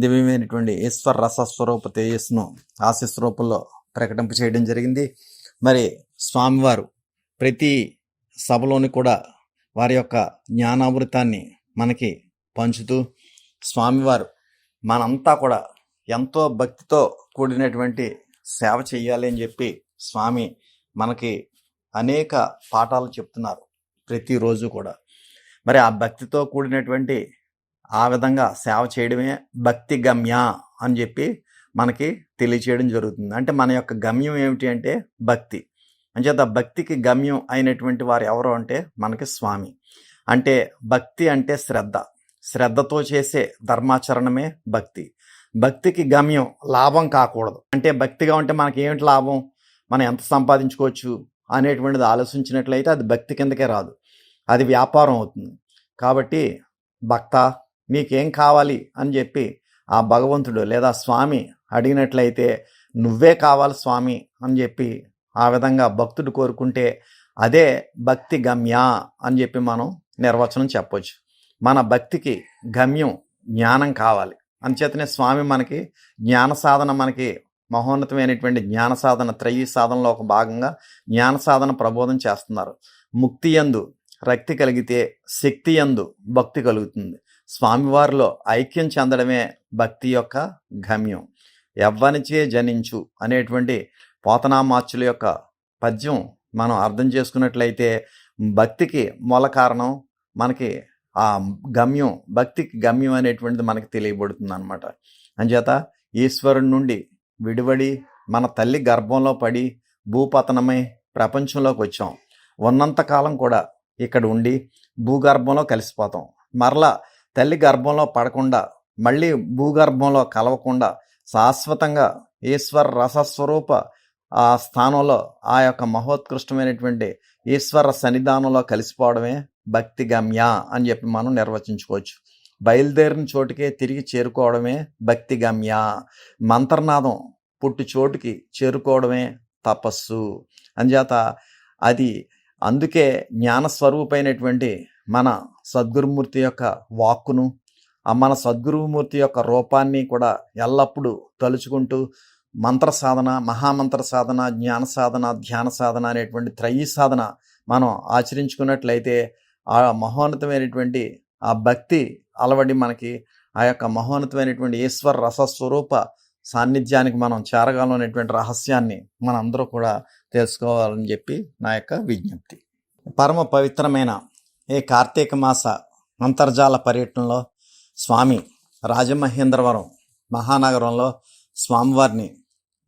S1: దివ్యమైనటువంటి ఈశ్వర రసస్వరూప తేజస్సును ఆశీస్ రూపంలో ప్రకటింప చేయడం జరిగింది. మరి స్వామివారు ప్రతి సభలోని కూడా వారి యొక్క జ్ఞానామృతాన్ని మనకి పంచుతూ స్వామివారు మనంతా కూడా ఎంతో భక్తితో కూడినటువంటి సేవ చేయాలి అని చెప్పి స్వామి మనకి అనేక పాఠాలు చెప్తున్నారు ప్రతిరోజు కూడా. మరి ఆ భక్తితో కూడినటువంటి ఆ విధంగా సేవ చేయడమే భక్తి గమ్య అని చెప్పి మనకి తెలియచేయడం జరుగుతుంది. అంటే మన యొక్క గమ్యం ఏమిటి అంటే భక్తి. అంచేత భక్తికి గమ్యం అయినటువంటి వారు ఎవరు అంటే మనకి స్వామి. అంటే భక్తి అంటే శ్రద్ధతో చేసే ధర్మాచరణమే భక్తి. భక్తికి గమ్యం లాభం కాకూడదు. అంటే భక్తిగా ఉంటే మనకి ఏమిటి లాభం, మనం ఎంత సంపాదించుకోవచ్చు అనేటువంటిది ఆలోచించినట్లయితే అది భక్తి కిందకే రాదు, అది వ్యాపారం అవుతుంది. కాబట్టి భక్త నీకేం కావాలి అని చెప్పి ఆ భగవంతుడు లేదా స్వామి అడిగినట్లయితే నువ్వే కావాలి స్వామి అని చెప్పి ఆ విధంగా భక్తుడు కోరుకుంటే అదే భక్తి గమ్య అని చెప్పి మనం నిర్వచనం చెప్పొచ్చు. మన భక్తికి గమ్యం జ్ఞానం కావాలి. అంచేతనే స్వామి మనకి జ్ఞాన సాధన, మనకి మహోన్నతమైనటువంటి జ్ఞాన సాధన, త్రయీ సాధనలో ఒక భాగంగా జ్ఞాన సాధన ప్రబోధం చేస్తున్నారు. ముక్తి యందు రక్తి కలిగితే శక్తి యందు భక్తి కలుగుతుంది. స్వామివారిలో ఐక్యం చెందడమే భక్తి యొక్క గమ్యం. ఎవ్వనిచే జనించు అనేటువంటి పోతనామాచ్యుల యొక్క పద్యం మనం అర్థం చేసుకున్నట్లయితే భక్తికి మూల కారణం మనకి ఆ గమ్యం, భక్తికి గమ్యం అనేటువంటిది మనకి తెలియబడుతుంది అనమాట. అంచేత ఈశ్వరుడి నుండి విడివడి మన తల్లి గర్భంలో పడి భూపతనమై ప్రపంచంలోకి వచ్చాం. ఉన్నంతకాలం కూడా ఇక్కడ ఉండి భూగర్భంలో కలిసిపోతాం. మరలా తల్లి గర్భంలో పడకుండా మళ్ళీ భూగర్భంలో కలవకుండా శాశ్వతంగా ఈశ్వర రసస్వరూప ఆ స్థానంలో ఆ యొక్క మహోత్కృష్టమైనటువంటి ఈశ్వర సన్నిధానంలో కలిసిపోవడమే భక్తి గమ్య అని చెప్పి మనం నిర్వచించుకోవచ్చు. బయలుదేరిన చోటుకే తిరిగి చేరుకోవడమే భక్తి గమ్య. మంత్రనాదం పుట్టి చోటుకి చేరుకోవడమే తపస్సు. అంచేత అది అందుకే జ్ఞానస్వరూపైనటువంటి మన సద్గురుమూర్తి యొక్క వాక్కును, మన సద్గురుమూర్తి యొక్క రూపాన్ని కూడా ఎల్లప్పుడూ తలుచుకుంటూ మంత్ర సాధన, మహామంత్ర సాధన, జ్ఞాన సాధన, ధ్యాన సాధన అనేటువంటి త్రయీ సాధన మనం ఆచరించుకున్నట్లయితే ఆ మహోన్నతమైనటువంటి ఆ భక్తి అలవడి మనకి ఆ యొక్క మహోన్నతమైనటువంటి ఈశ్వర రసస్వరూప సాన్నిధ్యానికి మనం చేరగలనేటువంటి రహస్యాన్ని మనం అందరూ కూడా తెలుసుకోవాలని చెప్పి నా యొక్క విజ్ఞప్తి. పరమ పవిత్రమైన ఈ కార్తీక మాస అంతర్జాల పర్యటనలో స్వామి రాజమహేంద్రవరం మహానగరంలో స్వామివారిని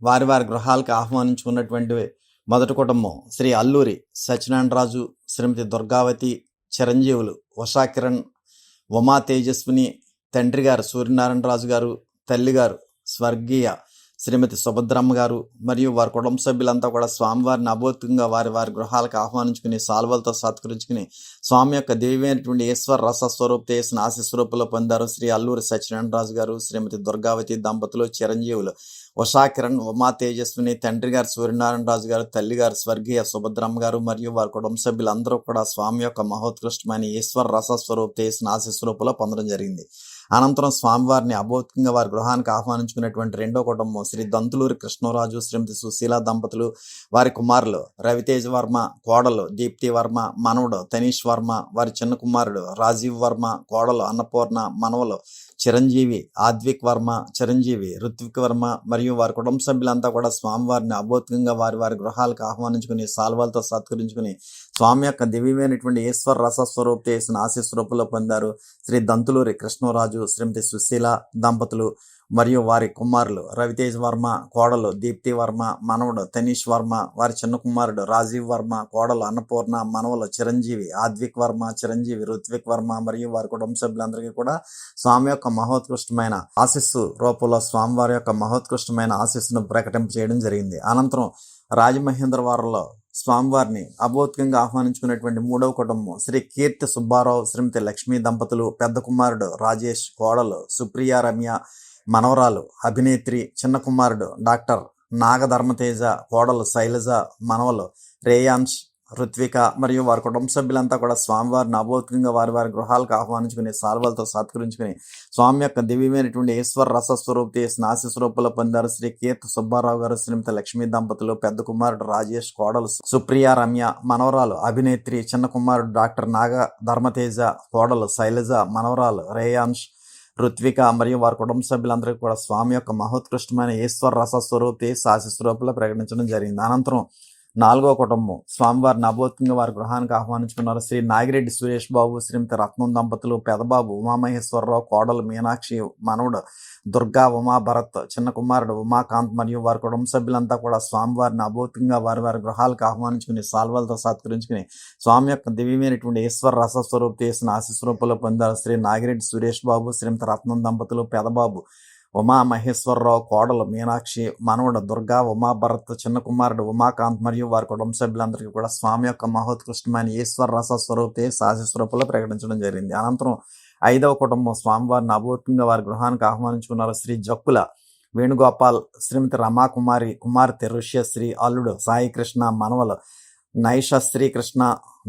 S1: వారి వారి గృహాలకు ఆహ్వానించుకున్నటువంటి మొదటి కుటుంబం శ్రీ అల్లూరి సత్యనారాయణరాజు, శ్రీమతి దుర్గావతి, చిరంజీవులు ఉషా కిరణ్, ఉమా తేజస్విని, తండ్రి గారు సూర్యనారాయణరాజు గారు, తల్లిగారు స్వర్గీయ శ్రీమతి సుభద్రమ్మ గారు మరియు వారి కుటుంబ సభ్యులంతా కూడా స్వామివారిని అభౌతికంగా వారి వారి గృహాలకు ఆహ్వానించుకుని సాల్వలతో సత్కరించుకుని స్వామి యొక్క దివ్యమైనటువంటి ఈశ్వర రసస్వరూప చేసిన ఆశీస్వరూపంలో పొందారు. శ్రీ అల్లూరి సత్యనారాయణరాజు గారు, శ్రీమతి దుర్గావతి దంపతులు, చిరంజీవులు ఉషా కిరణ్, ఉమా తేజస్విని, తండ్రి గారు సూర్యనారాయణరాజు గారు, తల్లిగారు స్వర్గీయ సుభద్రమ్మ గారు మరియు వారి కుటుంబ సభ్యులందరూ కూడా స్వామి యొక్క మహోత్కృష్టమైన ఈశ్వర రసస్వరూప చేసిన ఆశీస్వరూపంలో పొందడం జరిగింది. అనంతరం స్వామివారిని అభౌతికంగా వారి గృహానికి ఆహ్వానించుకున్నటువంటి రెండో కుటుంబం శ్రీ దంతులూరి కృష్ణరాజు, శ్రీమతి సుశీల దంపతులు, వారి కుమారులు రవితేజ్ వర్మ, కోడలు దీప్తి వర్మ, మనవడు తనీష్ వర్మ, వారి చిన్న కుమారుడు రాజీవ్ వర్మ, కోడలు అన్నపూర్ణ, మనవలు చిరంజీవి ఆద్విక్ వర్మ, చిరంజీవి ఋత్విక్ వర్మ మరియు వారి కుటుంబ సభ్యులంతా కూడా స్వామివారిని అభౌతికంగా వారి వారి గృహాలకు ఆహ్వానించుకుని సాల్వాలతో సత్కరించుకుని స్వామి యొక్క దివ్యమైనటువంటి ఈశ్వర రసస్వరూప చేసిన ఆశీస్వరూపంలో పొందారు. శ్రీ దంతులూరి కృష్ణరాజు,
S6: రాజు శ్రీమతి సుశీల దంపతులు మరియు వారి కుమారులు రవితేజ్ వర్మ, కోడలు దీప్తి వర్మ, మనవడు తనీష్ వర్మ, వారి చిన్న కుమారుడు రాజీవ్ వర్మ, కోడలు అన్నపూర్ణ, మనవలు చిరంజీవి ఆద్విక్ వర్మ, చిరంజీవి రుత్విక్ వర్మ మరియు వారి కుటుంబ సభ్యులందరికీ కూడా స్వామి యొక్క మహోత్కృష్టమైన ఆశీస్సు రూపంలో స్వామివారి యొక్క మహోత్కృష్టమైన ఆశీస్సును ప్రకటింప చేయడం జరిగింది. అనంతరం రాజమహేంద్రవరంలో స్వామివారిని అభౌతికంగా ఆహ్వానించుకున్నటువంటి మూడవ కుటుంబం శ్రీ కీర్తి సుబ్బారావు శ్రీమతి లక్ష్మీ దంపతులు, పెద్ద కుమారుడు రాజేష్, కోడలు సుప్రియ రమ్య, మనవరాలు అభినేత్రి, చిన్న కుమారుడు డాక్టర్ నాగధర్మతేజ, కోడలు శైలజ, మనవలు రేయాంశ్, ఋత్విక మరియు వారి కుటుంబ సభ్యులంతా కూడా స్వామివారిని అభౌతికంగా వారి వారి గృహాలకు ఆహ్వానించుకుని సాల్వలతో సత్కరించుకుని స్వామి యొక్క దివ్యమైనటువంటి ఈశ్వర రసస్వరూపి చేసిన ఆశీస్వరూపులో పొందారు శ్రీ కీర్తి సుబ్బారావు గారు శ్రీమతి లక్ష్మీ దంపతులు, పెద్ద కుమారుడు రాజేష్, కోడలు సుప్రియ రమ్య, మనవరాలు అభినేత్రి, చిన్న కుమారుడు డాక్టర్ నాగ ధర్మతేజ, కోడలు శైలజ, మనవరాలు రేయాంశ్, ఋత్విక మరియు వారి కుటుంబ సభ్యులందరికీ కూడా స్వామి యొక్క మహోత్కృష్టమైన ఈశ్వర రసస్వరూపి ఆశీస్వరూపులో ప్రకటించడం జరిగింది. అనంతరం నాలుగో కుటుంబం స్వామివారిని అభౌతికంగా వారి గృహానికి ఆహ్వానించుకున్నారు శ్రీ నాగిరెడ్డి సురేష్ బాబు శ్రీమతి రత్నం దంపతులు, పెదబాబు ఉమామహేశ్వరరావు, కోడలు మీనాక్షి, మనవుడు దుర్గా ఉమా భరత్, చిన్న కుమారుడు ఉమాకాంత్ మరియు వారి కుటుంబ సభ్యులంతా కూడా స్వామివారిని అభౌతికంగా వారి వారి గృహాలకు ఆహ్వానించుకుని సాల్వలతో సత్కరించుకుని స్వామి యొక్క దివ్యమైనటువంటి ఈశ్వర రసస్వరూపి చేసిన ఆశీస్వరూపులో పొందారు శ్రీ నాగిరెడ్డి సురేష్ బాబు శ్రీమతి రత్నం దంపతులు, పెదబాబు ఉమా మహేశ్వరరావు, కోడలు మీనాక్షి, మనవడు దుర్గా ఉమా భరత్, చిన్న కుమారుడు ఉమాకాంత్ మరియు వారి కుటుంబ సభ్యులందరికీ కూడా స్వామి యొక్క మహోత్కృష్టమైన ఈశ్వర రసస్వరూపి ఆశీస్వరూపులో ప్రకటించడం జరిగింది. అనంతరం ఐదవ కుటుంబం స్వామివారిని అభౌతికంగా వారి గృహానికి ఆహ్వానించుకున్నారు శ్రీ జక్కుల వేణుగోపాల్ శ్రీమతి రమాకుమారి, కుమార్తె ఋష్యశ్రీ, అల్లుడు సాయి కృష్ణ, మనవలు నైష శ్రీకృష్ణ,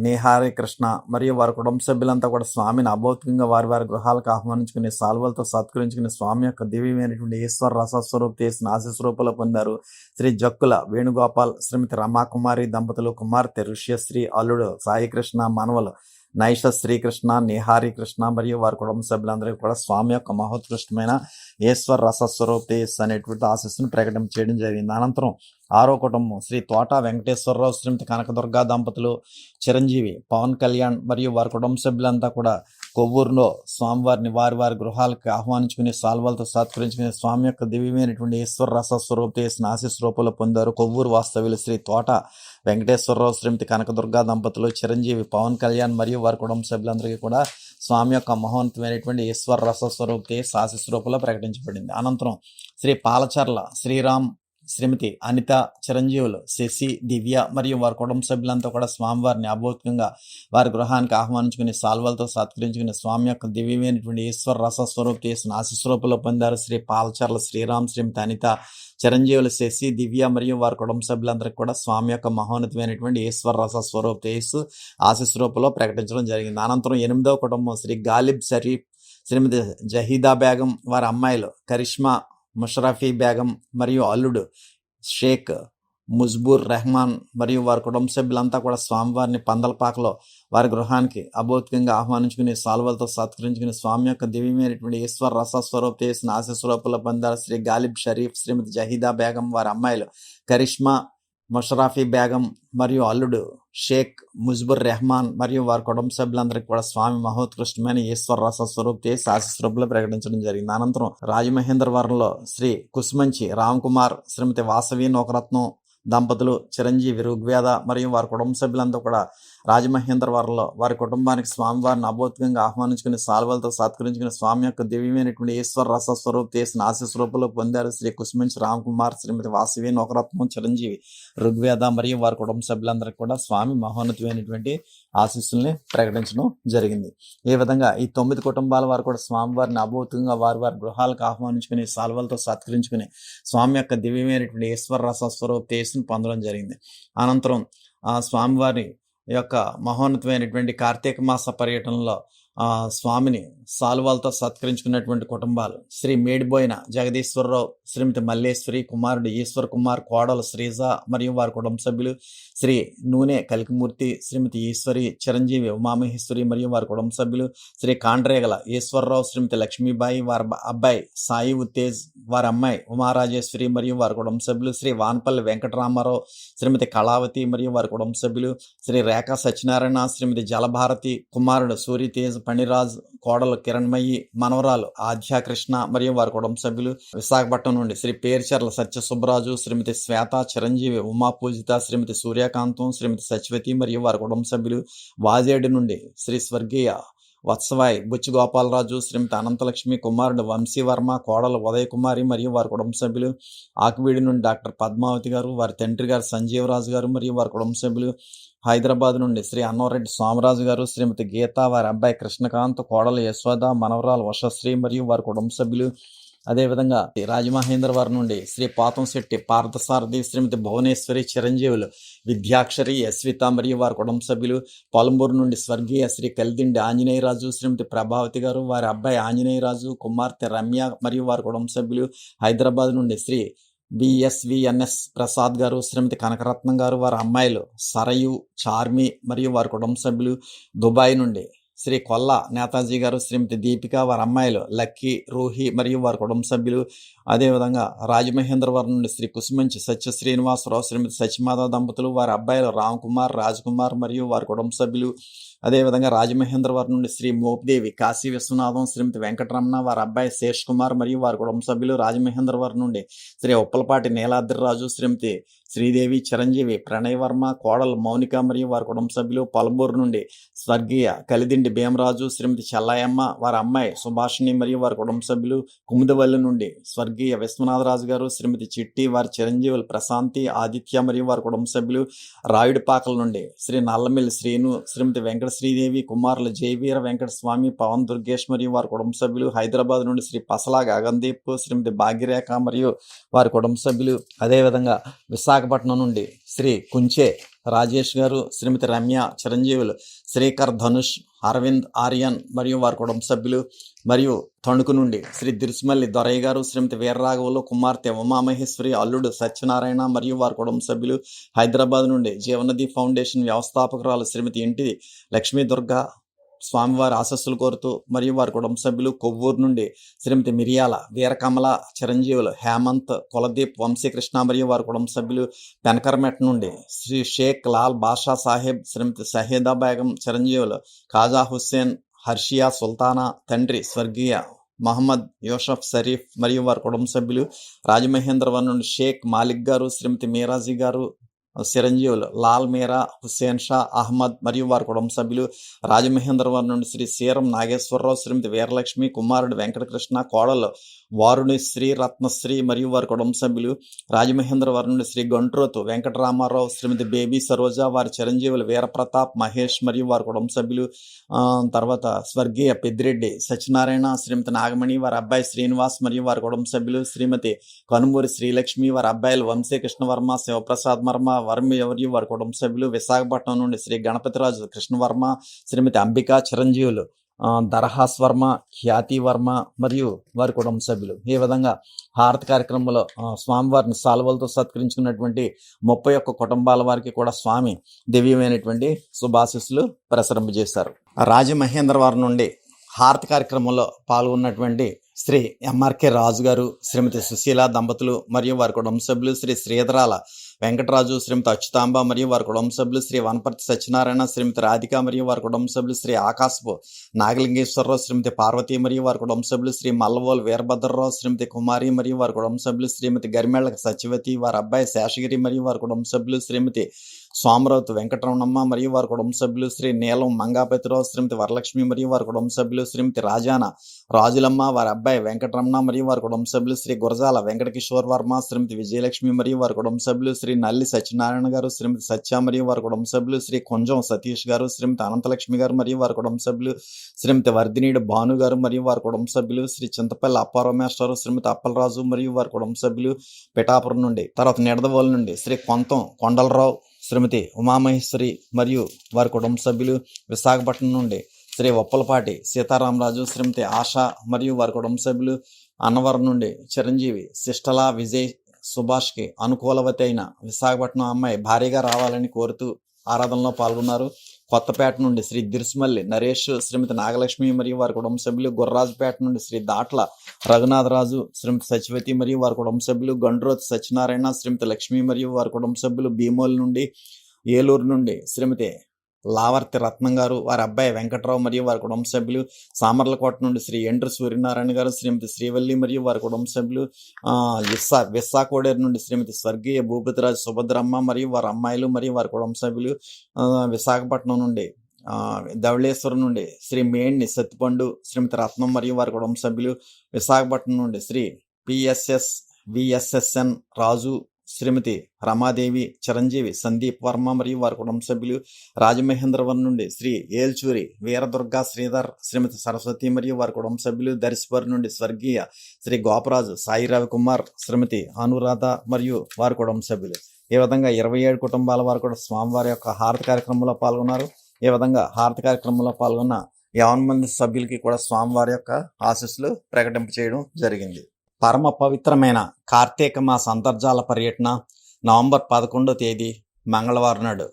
S6: నేహారి కృష్ణ మరియు వారి కుటుంబ సభ్యులంతా కూడా స్వామిని అభౌతికంగా వారి వారి గృహాలకు ఆహ్వానించుకుని సాల్వలతో సత్కరించుకుని స్వామి యొక్క దివ్యమైనటువంటి ఈశ్వర రసస్వరూపి చేసిన ఆశీస్వరూపులో పొందారు శ్రీ జక్కుల వేణుగోపాల్ శ్రీమతి రమాకుమారి దంపతులు, కుమార్తె ఋష్యశ్రీ, అల్లుడు సాయి కృష్ణ, మనవలు నైష శ్రీకృష్ణ, నేహారి కృష్ణ మరియు వారి కుటుంబ సభ్యులందరికీ కూడా స్వామి యొక్క మహోత్కృష్టమైన ఈశ్వర రసస్వరూపి అనేటువంటి ఆశీస్సును ప్రకటన చేయడం జరిగింది. అనంతరం ఆరో కుటుంబం శ్రీ తోట వెంకటేశ్వరరావు శ్రీమతి కనకదుర్గా దంపతులు, చిరంజీవి, పవన్ కళ్యాణ్ మరియు వారి కుటుంబ సభ్యులంతా కూడా కొవ్వూరులో స్వామివారిని వారి వారి గృహాలకు ఆహ్వానించుకుని సాల్వలతో సత్కరించుకుని స్వామి యొక్క దివ్యమైనటువంటి ఈశ్వర రసస్వరూపి చేసిన ఆశీస్వరూపులో పొందారు కొవ్వూరు వాస్తవ్యులు శ్రీ తోట వెంకటేశ్వరరావు శ్రీమతి కనకదుర్గా దంపతులు, చిరంజీవి, పవన్ కళ్యాణ్ మరియు వారి కుటుంబ సభ్యులందరికీ కూడా స్వామి యొక్క మహోన్నతమైనటువంటి ఈశ్వర రసస్వరూపి ఆశీస్వరూపులో ప్రకటించబడింది. అనంతరం శ్రీ పాలచర్ల శ్రీరామ్ శ్రీమతి అనిత, చిరంజీవులు శశి, దివ్య మరియు వారి కుటుంబ సభ్యులంతా కూడా స్వామివారిని అభౌతికంగా వారి గృహానికి ఆహ్వానించుకుని సాల్వలతో సత్కరించుకుని స్వామి యొక్క దివ్యమైనటువంటి ఈశ్వర రసస్వరూపి చేసిన ఆశీస్వరూపులో పొందారు శ్రీ పాలచర్ల శ్రీరామ్ శ్రీమతి అనిత, చిరంజీవులు శశి, దివ్య మరియు వారి కుటుంబ సభ్యులందరికీ కూడా స్వామి యొక్క మహోన్నతమైనటువంటి ఈశ్వర రసస్వరూపి ఆశీస్వరూపులో ప్రకటించడం జరిగింది. అనంతరం ఎనిమిదవ కుటుంబం శ్రీ గాలిబ్ షరీఫ్ శ్రీమతి జహీదా బేగం, వారి అమ్మాయిలు కరిష్మా, ముషరఫీ బేగం మరియు అల్లుడు షేక్ ముజ్బూర్ రెహమాన్ మరియు వారి కుటుంబ సభ్యులంతా కూడా స్వామివారిని పందలపాకలో వారి గృహానికి అభౌతికంగా ఆహ్వానించుకుని సాల్వలతో సత్కరించుకుని స్వామి యొక్క దివ్యమైనటువంటి ఈశ్వర రసస్వరూపి చేసిన ఆశీస్వరూపులో పొందారు శ్రీ గాలిబ్ షరీఫ్ శ్రీమతి జహీదా బేగం, వారి అమ్మాయిలు కరిష్మా, ముషరఫీ బేగం మరియు అల్లుడు షేక్ ముజ్బుర్ రెహమాన్ మరియు వారి కుటుంబ సభ్యులందరికీ కూడా స్వామి మహోత్కృష్టమైన ఈశ్వర రసస్వరూపి ఆశీస్వరూపులో ప్రకటించడం జరిగింది. అనంతరం రాజమహేంద్రవరంలో శ్రీ కుస్మంచి రామ్ కుమార్ శ్రీమతి వాసవి నోకరత్నం దంపతులు, చిరంజీవి, ఋగ్వేద మరియు వారి కుటుంబ సభ్యులంతా కూడా రాజమహేంద్రవరంలో వారి కుటుంబానికి స్వామివారిని అభౌతికంగా ఆహ్వానించుకుని సాల్వలతో సత్కరించుకుని స్వామి యొక్క దివ్యమైనటువంటి ఈశ్వర రసస్వరూపి చేసిన ఆశీస్వరూపులో పొందారు శ్రీ కుస్మంచి రామ్ కుమార్ శ్రీమతి వాసవి నోకరత్నం, చిరంజీవి, ఋగ్వేద మరియు వారి కుటుంబ సభ్యులందరికీ కూడా స్వామి మహోన్నతమైనటువంటి ఆశీస్సుల్ని ప్రకటించడం జరిగింది. ఈ విధంగా ఈ 9 కుటుంబాల వారు కూడా స్వామివారిని అభౌతికంగా వారి వారి గృహాలకు ఆహ్వానించుకుని సాల్వలతో సత్కరించుకుని స్వామి యొక్క దివ్యమైనటువంటి ఈశ్వర రసస్వరూపి పొందడం జరిగింది. అనంతరం ఆ స్వామివారి యొక్క మహోన్నతమైనటువంటి కార్తీక మాస పర్యటనలో స్వామిని సాల్వాలతో సత్కరించుకున్నటువంటి కుటుంబాలు శ్రీ మేడిబోయిన జగదీశ్వరరావు శ్రీమతి మల్లేశ్వరి, కుమారుడు ఈశ్వర్ కుమార్, కోడలు శ్రీజ మరియు వారి కుటుంబ సభ్యులు శ్రీ నూనె కలికిమూర్తి, శ్రీమతి ఈశ్వరి, చిరంజీవి, ఉమామహేశ్వరి మరియు వారి కుటుంబ సభ్యులు శ్రీ కాండ్రేగల ఈశ్వరరావు, శ్రీమతి లక్ష్మీబాయి, వారి అబ్బాయి సాయి ఉత్తేజ్, వారి అమ్మాయి ఉమారాజేశ్వరి మరియు వారి కుటుంబ సభ్యులు శ్రీ వాన్పల్లి వెంకటరామారావు, శ్రీమతి కళావతి మరియు వారి కుటుంబ సభ్యులు శ్రీ రేఖా సత్యనారాయణ, శ్రీమతి జలభారతి, కుమారుడు సూర్యతేజ్, పణిరాజ్, కోడలు కిరణ్మయి, మనవరాలు ఆధ్యాకృష్ణ మరియు వారి కుటుంబ సభ్యులు. విశాఖపట్నం నుండి శ్రీ పేర్చర్ల సత్య సుబ్బరాజు, శ్రీమతి శ్వేత, చిరంజీవి, ఉమా పూజిత, శ్రీమతి సూర్యకాంతం, శ్రీమతి సత్యవతి మరియు వారి కుటుంబ సభ్యులు. వాజేడు నుండి శ్రీ స్వర్గీయ వత్సవాయ్ బుచ్చి గోపాలరాజు, శ్రీమతి అనంతలక్ష్మి, కుమారుడు వంశీవర్మ, కోడలు ఉదయకుమారి మరియు వారి కుటుంబ సభ్యులు. ఆకువీడి నుండి డాక్టర్ పద్మావతి గారు, వారి తండ్రి గారు సంజీవరాజు గారు మరియు వారి కుటుంబ సభ్యులు. హైదరాబాద్ నుండి శ్రీ అన్నవరెడ్డి సోమరాజు గారు, శ్రీమతి గీత, వారి అబ్బాయి కృష్ణకాంత్, కోడలు యశోద, మనవరాలు వశశ్రీ మరియు వారి కుటుంబ సభ్యులు. అదేవిధంగా రాజమహేంద్రవరం నుండి శ్రీ పాతంశెట్టి పార్థసారథి, శ్రీమతి భువనేశ్వరి, చిరంజీవులు విద్యాక్షరి, యశ్విత మరియు వారి కుటుంబ సభ్యులు. పొలంబూరు నుండి స్వర్గీయ శ్రీ కలిదిండి ఆంజనేయరాజు, శ్రీమతి ప్రభావతి గారు, వారి అబ్బాయి ఆంజనేయరాజు, కుమార్తె రమ్య మరియు వారి కుటుంబ సభ్యులు. హైదరాబాద్ నుండి శ్రీ బిఎస్విఎన్ఎస్ ప్రసాద్ గారు, శ్రీమతి కనకరత్నం గారు, వారి అమ్మాయిలు సరయు, చార్మి మరియు వారి కుటుంబ సభ్యులు. దుబాయ్ నుండి శ్రీ కొల్ల నేతాజీ గారు, శ్రీమతి దీపిక, వారి అమ్మాయిలు లక్కీ, రూహి మరియు వారి కుటుంబ సభ్యులు. అదేవిధంగా రాజమహేంద్రవరం నుండి శ్రీ కుసుమంచి సత్య శ్రీనివాసరావు, శ్రీమతి సత్యమాధవ దంపతులు, వారి అబ్బాయిలు రామ్ కుమార్, రాజ్ కుమార్ మరియు వారి కుటుంబ సభ్యులు. అదేవిధంగా రాజమహేంద్రవరం నుండి శ్రీ మోపిదేవి, కాశీ విశ్వనాథం, శ్రీమతి వెంకటరమణ, వారి అబ్బాయి శేష్ కుమార్ మరియు వారి కుటుంబ సభ్యులు. రాజమహేంద్రవరం నుండి శ్రీ ఉప్పలపాటి నీలాద్రిరాజు, శ్రీమతి శ్రీదేవి, చిరంజీవి, ప్రణయ్ వర్మ, కోడలు మౌనిక మరియు వారి కుటుంబ సభ్యులు. పొలంబూరు నుండి స్వర్గీయ కలిదిండి భీమరాజు, శ్రీమతి చెల్లాయమ్మ, వారి అమ్మాయి సుభాషిణి మరియు వారి కుటుంబ సభ్యులు. కుముదవల్లి నుండి స్వర్గీయ విశ్వనాథరాజు గారు, శ్రీమతి చిట్టి, వారి చిరంజీవులు ప్రశాంతి, ఆదిత్య మరియు వారి కుటుంబ సభ్యులు. రాయుడిపాకల నుండి శ్రీ నల్లమిల్లి శ్రీను, శ్రీమతి వెంకట శ్రీదేవి, కుమారులు జయవీర వెంకట స్వామి, పవన్ దుర్గేష్ మరియు వారి కుటుంబ సభ్యులు. హైదరాబాద్ నుండి శ్రీ పసలా గగన్దీప్, శ్రీమతి భాగ్యరేఖ మరియు వారి కుటుంబ సభ్యులు. అదేవిధంగా విశాఖపట్నం నుండి శ్రీ కుంచే రాజేష్ గారు, శ్రీమతి రమ్య, చిరంజీవులు శ్రీకర్ ధనుష్, అరవింద్, ఆర్యన్ మరియు వారి కుటుంబ సభ్యులు. మరియు తణుకు నుండి శ్రీ దిరుసుమల్లి దొరయ్య గారు, శ్రీమతి వీర్రాఘవులు, కుమార్తె ఉమామహేశ్వరి, అల్లుడు సత్యనారాయణ మరియు వారి కుటుంబ సభ్యులు. హైదరాబాద్ నుండి జీవనది ఫౌండేషన్ వ్యవస్థాపకురాలు శ్రీమతి ఇంటి లక్ష్మీ దుర్గా, స్వామివారి ఆశస్సులు కోరుతూ మరియు వారి కుటుంబ సభ్యులు. కొవ్వూరు నుండి శ్రీమతి మిరియాల వీరకమల, చిరంజీవులు హేమంత్, కులదీప్, వంశీకృష్ణ మరియు వారి కుటుంబ సభ్యులు. పెనకర్మెట్ నుండి శ్రీ షేక్ లాల్ బాషా సాహెబ్, శ్రీమతి షహీదా బేగం, చిరంజీవులు ఖాజా హుస్సేన్, హర్షియా సుల్తానా, తండ్రి స్వర్గీయ మహమ్మద్ యూసఫ్ షరీఫ్ మరియు వారి కుటుంబ సభ్యులు. రాజమహేంద్రవరం నుండి షేక్ మాలిక్ గారు, శ్రీమతి మీరాజీ గారు, చిరంజీవులు లాల్ మీరా, హుస్సేన్ షా, అహ్మద్ మరియు వారి కుటుంబ సభ్యులు. రాజమహేంద్రవరం నుండి శ్రీ సీరం నాగేశ్వరరావు, శ్రీమతి వీరలక్ష్మి, కుమారుడు వెంకటకృష్ణ, కోడలు వారుని శ్రీ రత్నశ్రీ మరియు వారి కుటుంబ సభ్యులు. రాజమహేంద్రవరం నుండి శ్రీ గంట్రోతు వెంకటరామారావు, శ్రీమతి బేబీ సరోజ, వారి చిరంజీవులు వీరప్రతాప్, మహేష్ మరియు వారి కుటుంబ సభ్యులు. తర్వాత స్వర్గీయ పెద్దిరెడ్డి సత్యనారాయణ, శ్రీమతి నాగమణి, వారి అబ్బాయి శ్రీనివాస్ మరియు వారి కుటుంబ సభ్యులు. శ్రీమతి కనుమూరి శ్రీలక్ష్మి, వారి అబ్బాయిలు వంశీకృష్ణ వర్మ, శివప్రసాద్ వర్మ, వర్మ మరియు వారి కుటుంబ సభ్యులు. విశాఖపట్నం నుండి శ్రీ గణపతిరాజు కృష్ణవర్మ, శ్రీమతి అంబికా, చిరంజీవులు దరహాస్ వర్మ, ఖ్యాతి వర్మ మరియు వారి కుటుంబ సభ్యులు. ఈ విధంగా హారతి కార్యక్రమంలో స్వామివారిని సాల్వలతో సత్కరించుకున్నటువంటి 31 కుటుంబాల వారికి కూడా స్వామి దివ్యమైనటువంటి శుభాశీస్సులు ప్రసరింపజేశారు. రాజమహేంద్రవరం నుండి హారతి కార్యక్రమంలో పాల్గొన్నటువంటి శ్రీ ఎంఆర్కే రాజు గారు, శ్రీమతి సుశీల దంపతులు మరియు వారి కుటుంబ సభ్యులు. శ్రీ శ్రీధరాల వెంకటరాజు, శ్రీమతి అచ్యుతాంబ మరియు వారి కుటుంబ సభ్యులు. శ్రీ వనపర్తి సత్యనారాయణ, శ్రీమతి రాధిక మరియు వారి కుటుంబ సభ్యులు. శ్రీ ఆకాశపు నాగలింగేశ్వరరావు, శ్రీమతి పార్వతి మరియు వారి కుటుంబ సభ్యులు. శ్రీ మల్లవోలు వీరభద్రరావు, శ్రీమతి కుమారి మరియు వారి కుటుంబ సభ్యులు. శ్రీమతి గరిమెళ్ళ సత్యవతి, వారి అబ్బాయి శేషగిరి మరియు వారి కుటుంబ సభ్యులు. శ్రీమతి సోమరౌతు వెంకటరమణమ్మ మరియు వారి కుటుంబ సభ్యులు. శ్రీ నీలం మంగాపతిరావు, శ్రీమతి వరలక్ష్మి మరియు వారి కుటుంబ సభ్యులు. శ్రీమతి రాజాన రాజులమ్మ, వారి అబ్బాయి వెంకటరమణ మరియు వారి కుటుంబ సభ్యులు. శ్రీ గురజాల వెంకటకిషోర్ వర్మ, శ్రీమతి విజయలక్ష్మి మరియు వారి కుటుంబ సభ్యులు. శ్రీ నల్లి సత్యనారాయణ గారు, శ్రీమతి సత్య మరియు వారి కుటుంబ సభ్యులు. శ్రీ కొంజం సతీష్ గారు, శ్రీమతి అనంతలక్ష్మి గారు మరియు వారి కుటుంబ సభ్యులు. శ్రీమతి వర్ధినీడు భాను గారు మరియు వారి కుటుంబ సభ్యులు. శ్రీ చింతపల్లి అప్పారామేశ్వరు, శ్రీమతి అప్పలరాజు మరియు వారి కుటుంబ సభ్యులు పిఠాపురం నుండి. తర్వాత నిడదవోలు నుండి శ్రీ కొంతం కొండలరావు, శ్రీమతి ఉమామహేశ్వరి మరియు వారి కుటుంబ సభ్యులు. విశాఖపట్నం నుండి శ్రీ ఒప్పలపాటి సీతారామరాజు, శ్రీమతి ఆశ మరియు వారి కుటుంబ సభ్యులు. అన్నవరం నుండి చిరంజీవి శిష్టల విజయ్ సుభాష్కి అనుకూలవతి అయిన విశాఖపట్నం అమ్మాయి భారీగా రావాలని కోరుతూ ఆరాధనలో పాల్గొన్నారు. కొత్తపేట నుండి శ్రీ దిరుసుమల్లి నరేష్, శ్రీమతి నాగలక్ష్మి మరియు వారి కుటుంబ సభ్యులు. గుర్రాజుపేట నుండి శ్రీ దాట్ల రఘునాథరాజు, శ్రీమతి సచివతి మరియు వారి కుటుంబ సభ్యులు. గండ్రోత్ సత్యనారాయణ, శ్రీమతి లక్ష్మి మరియు వారి కుటుంబ సభ్యులు. భీమోల్ నుండి ఏలూరు నుండి శ్రీమతి లావర్తి రత్నం గారు, వారి అబ్బాయి వెంకట్రావు మరియు వారి కుటుంబ సభ్యులు, సామర్లకోట నుండి శ్రీ ఎండ్రు సూర్యనారాయణ గారు, శ్రీమతి శ్రీవల్లి మరియు వారి కుటుంబ సభ్యులు, విస్సాకోడేరు నుండి శ్రీమతి స్వర్గీయ భూపతిరాజు సుభద్రమ్మ మరియు వారి అమ్మాయిలు మరియు వారి కుటుంబ సభ్యులు, విశాఖపట్నం నుండి ధవళేశ్వరం నుండి శ్రీ మేణ్ణి సత్తిపండు, శ్రీమతి రత్నం మరియు వారి కుటుంబ సభ్యులు, విశాఖపట్నం నుండి శ్రీ విఎస్ఎస్ఎన్ రాజు, శ్రీమతి రమాదేవి, చిరంజీవి సందీప్ వర్మ మరియు వారి కుటుంబ సభ్యులు, రాజమహేంద్రవరం నుండి శ్రీ ఏల్చూరి వీరదుర్గా శ్రీధర్, శ్రీమతి సరస్వతి మరియు వారి కుటుంబ సభ్యులు, దర్శపూర్ నుండి స్వర్గీయ శ్రీ గోపరాజు సాయి రవికుమార్, శ్రీమతి అనురాధ మరియు వారి కుటుంబ సభ్యులు. ఈ విధంగా 27 కుటుంబాల వారు కూడా స్వామివారి యొక్క హారతి కార్యక్రమంలో పాల్గొన్నారు. ఈ విధంగా హారతి కార్యక్రమంలో పాల్గొన్న 50 మంది సభ్యులకి కూడా స్వామివారి యొక్క ఆశీస్సులు ప్రకటింప చేయడం జరిగింది. పరమ పవిత్రమైన కార్తీక మాస అంతర్జాల పర్యటన నవంబర్ 11వ తేదీ మంగళవారం నాడు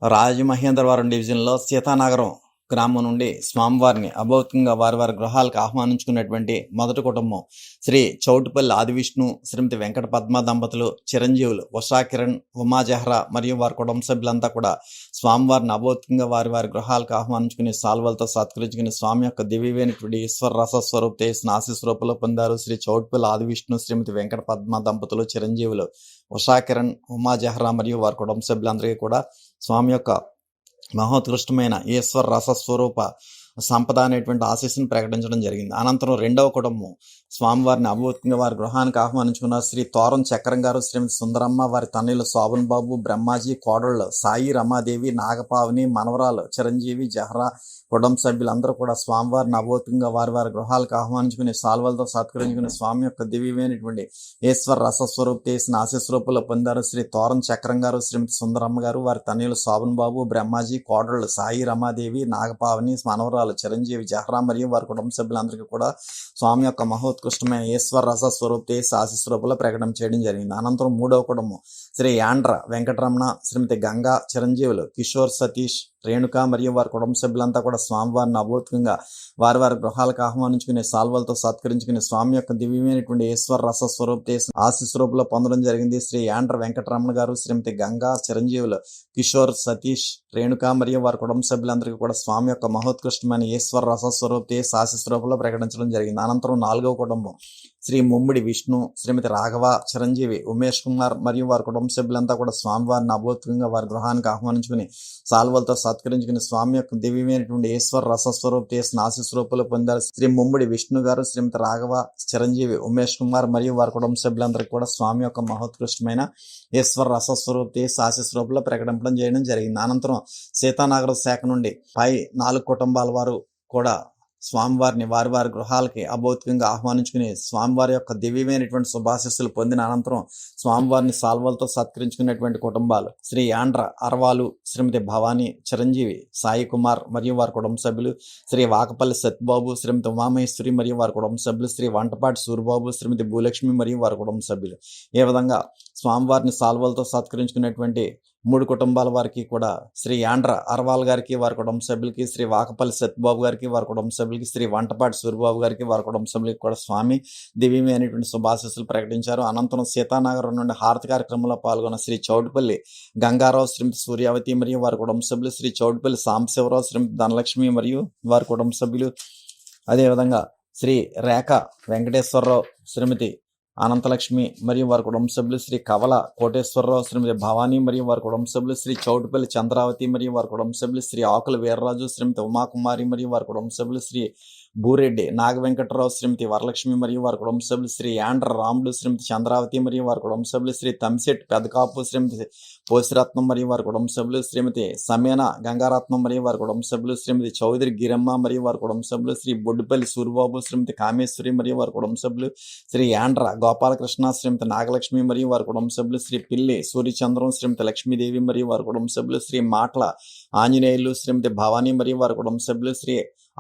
S6: రాజమహేంద్రవరం డివిజన్లో సీతానగరం గ్రామం నుండి స్వామివారిని అభౌతికంగా వారి వారి గృహాలకు ఆహ్వానించుకున్నటువంటి మొదటి కుటుంబం శ్రీ చౌటుపల్లి ఆదివిష్ణు, శ్రీమతి వెంకట పద్మ దంపతులు, చిరంజీవులు ఉషా కిరణ్, ఉమా జహ్రా మరియు వారి కుటుంబ సభ్యులంతా కూడా స్వామివారిని అభౌతికంగా వారి వారి గృహాలకు ఆహ్వానించుకుని సాల్వలతో సత్కరించుకుని స్వామి యొక్క దివ్యమైనటువంటి ఈశ్వర రస స్వరూప తేసిన ఆశీస్వరూపంలో పొందారు. శ్రీ చౌటుపల్లి ఆదివిష్ణు, శ్రీమతి వెంకట పద్మ దంపతులు, చిరంజీవులు ఉషా కిరణ్, ఉమా జహ్రా మరియు వారి కుటుంబ సభ్యులందరికీ కూడా స్వామి యొక్క మహోత్కృష్టమైన ఈశ్వర రసస్వరూప సంపద అనేటువంటి ఆశీస్సును ప్రకటించడం జరిగింది. అనంతరం రెండవ కుటుంబం స్వామివారిని అభూతంగా వారి గృహానికి ఆహ్వానించుకున్నారు. శ్రీ తోరం చక్రం గారు, శ్రీమతి సుందరమ్మ, వారి తనయులు శోభన్ బాబు, బ్రహ్మాజీ, కోడళ్ళు సాయి రమాదేవి, నాగపావని, మనవరాలు చిరంజీవి, జహ్రా కుటుంబ సభ్యులందరూ కూడా స్వామివారిని అభూతంగా వారి వారి గృహాలకు ఆహ్వానించుకుని సాల్వలతో సత్కరించుకుని స్వామి యొక్క దివ్యమైనటువంటి ఈశ్వర రసస్వరూప చేసిన ఆశీస్వరూపంలో పొందారు. శ్రీ తోరం చక్రం గారు, శ్రీమతి సుందరమ్మ గారు, వారి తనయులు శోభన్ బాబు, బ్రహ్మాజీ, కోడళ్ళు సాయి రమాదేవి, నాగపావని, మనవరాలు చిరంజీవి, జహ్రా మరియు వారి కుటుంబ సభ్యులందరికీ కూడా స్వామి యొక్క మహోత్కృష్టమైన ఈశ్వర రస స్వరూప చేసి ఆశీస్వరూపంలో ప్రకటన చేయడం జరిగింది. అనంతరం మూడవ కుటుంబం శ్రీ యాండ్ర వెంకటరమణ, శ్రీమతి గంగా, చిరంజీవులు కిషోర్, సతీష్, రేణుక మరియు వారి కుటుంబ సభ్యులంతా కూడా స్వామివారిని అభూతంగా వారి వారి గృహాలకు ఆహ్వానించుకుని సాల్వలతో సత్కరించుకుని స్వామి యొక్క దివ్యమైనటువంటి ఈశ్వర రస స్వరూప ఆశీస్వరూపంలో పొందడం జరిగింది. శ్రీ యాండ్ర వెంకటరమణ గారు, శ్రీమతి గంగా, చిరంజీవులు కిషోర్, సతీష్, రేణుక మరియు వారి కుటుంబ సభ్యులందరికీ కూడా స్వామి యొక్క మహోత్కృష్టమైన ఈశ్వర రస స్వరూప ఆశీస్వరూపంలో ప్రకటించడం జరిగింది. అనంతరం నాలుగవ కుటుంబం శ్రీ ముమ్మిడి విష్ణు, శ్రీమతి రాఘవ, చిరంజీవి, ఉమేష్ కుమార్ మరియు వారి కుటుంబ సభ్యులంతా కూడా స్వామివారిని అభూతంగా వారి గృహానికి ఆహ్వానించుకుని సాల్వలతో సత్కరించుకుని స్వామి యొక్క దివ్యమైనటువంటి ఈశ్వర రసస్వరూప చేసిన ఆశీస్వరూపాలు పొందారు. శ్రీ ముమ్మిడి విష్ణు గారు, శ్రీమతి రాఘవ, చిరంజీవి, ఉమేష్ కుమార్ మరియు వారి కుటుంబ సభ్యులందరికీ కూడా స్వామి యొక్క మహోత్కృష్టమైన ఈశ్వర రసస్వరూప చేసి ఆశీస్వరూపాలు ప్రకటించడం చేయడం జరిగింది. అనంతరం సీతానగరం శాఖ నుండి పై 4 కుటుంబాల వారు కూడా స్వామివారిని వారి వారి గృహాలకి అభౌతికంగా ఆహ్వానించుకుని స్వామివారి యొక్క దివ్యమైనటువంటి శుభాశీస్సులు పొందిన అనంతరం స్వామివారిని సాల్వలతో సత్కరించుకున్నటువంటి కుటుంబాలు శ్రీ యాండ్ర అర్వాలు, శ్రీమతి భవానీ, చిరంజీవి, సాయి కుమార్ మరియు వారి కుటుంబ సభ్యులు, శ్రీ వాకపల్లి సత్యబాబు, శ్రీమతి ఉమామహేశ్వరి మరియు వారి కుటుంబ సభ్యులు, శ్రీ వంటపాటి సూరిబాబు, శ్రీమతి భూలక్ష్మి మరియు వారి కుటుంబ సభ్యులు. ఈ విధంగా స్వామివారిని సాల్వలతో సత్కరించుకున్నటువంటి 3 కుటుంబాల వారికి కూడా శ్రీ యాండ్ర అర్వాల్ గారికి, వారి కుటుంబ సభ్యులకి, శ్రీ వాకపల్లి సత్యబాబు గారికి, వారి కుటుంబ సభ్యులకి, శ్రీ వంటపాటి సూరిబాబు గారికి, వారి కుటుంబ సభ్యులకి కూడా స్వామి దివ్యమైనటువంటి శుభాశీస్సులు ప్రకటించారు. అనంతరం సీతానగరం నుండి హారతి కార్యక్రమంలో పాల్గొన్న శ్రీ చౌటుపల్లి గంగారావు, శ్రీమతి సూర్యావతి మరియు వారి కుటుంబ సభ్యులు, శ్రీ చౌటుపల్లి సాంబశివరావు, శ్రీమతి ధనలక్ష్మి మరియు వారి కుటుంబ సభ్యులు, అదేవిధంగా శ్రీ రేఖ వెంకటేశ్వరరావు, శ్రీమతి అనంతలక్ష్మి మరియు వారి కుటుంబ సభ్యులు, శ్రీ కవల కోటేశ్వరరావు, శ్రీమతి భవానీ మరియు వారి కుటుంబ సభ్యులు, శ్రీ చౌటుపల్లి చంద్రావతి మరియు వారి కుటుంబ సభ్యులు, శ్రీ ఆకుల వీర్రాజు, శ్రీమతి ఉమాకుమారి మరియు వారి కుటుంబ సభ్యులు, శ్రీ భూరెడ్డి నాగవెంకటరావు, శ్రీమతి వరలక్ష్మి మరియు వారి కుటుంబ సభ్యులు, శ్రీ యాండ్ర రాముడు, శ్రీమతి చంద్రావతి మరియు వారి కుటుంబ సభ్యులు, శ్రీ తమిశెట్టి పెదకాపు, శ్రీమతి పోసిరత్నం మరియు వారి కుటుంబ సభ్యులు, శ్రీమతి సమేన గంగారత్నం మరియు వారి కుటుంబ సభ్యులు, శ్రీమతి చౌదరి గిరమ్మ మరియు వారి కుటుంబ సభ్యులు, శ్రీ బొడ్డుపల్లి సూరిబాబు, శ్రీమతి కామేశ్వరి మరియు వారి కుటుంబ సభ్యులు, శ్రీ యాండ్ర గోపాలకృష్ణ, శ్రీమతి నాగలక్ష్మి మరియు వారి కుటుంబ సభ్యులు, శ్రీ పిల్లి సూర్యచంద్రం, శ్రీమతి లక్ష్మీదేవి మరియు వారి కుటుంబ సభ్యులు, శ్రీ మాటల ఆంజనేయులు, శ్రీమతి భవానీ మరియు వారి కుటుంబ సభ్యులు, శ్రీ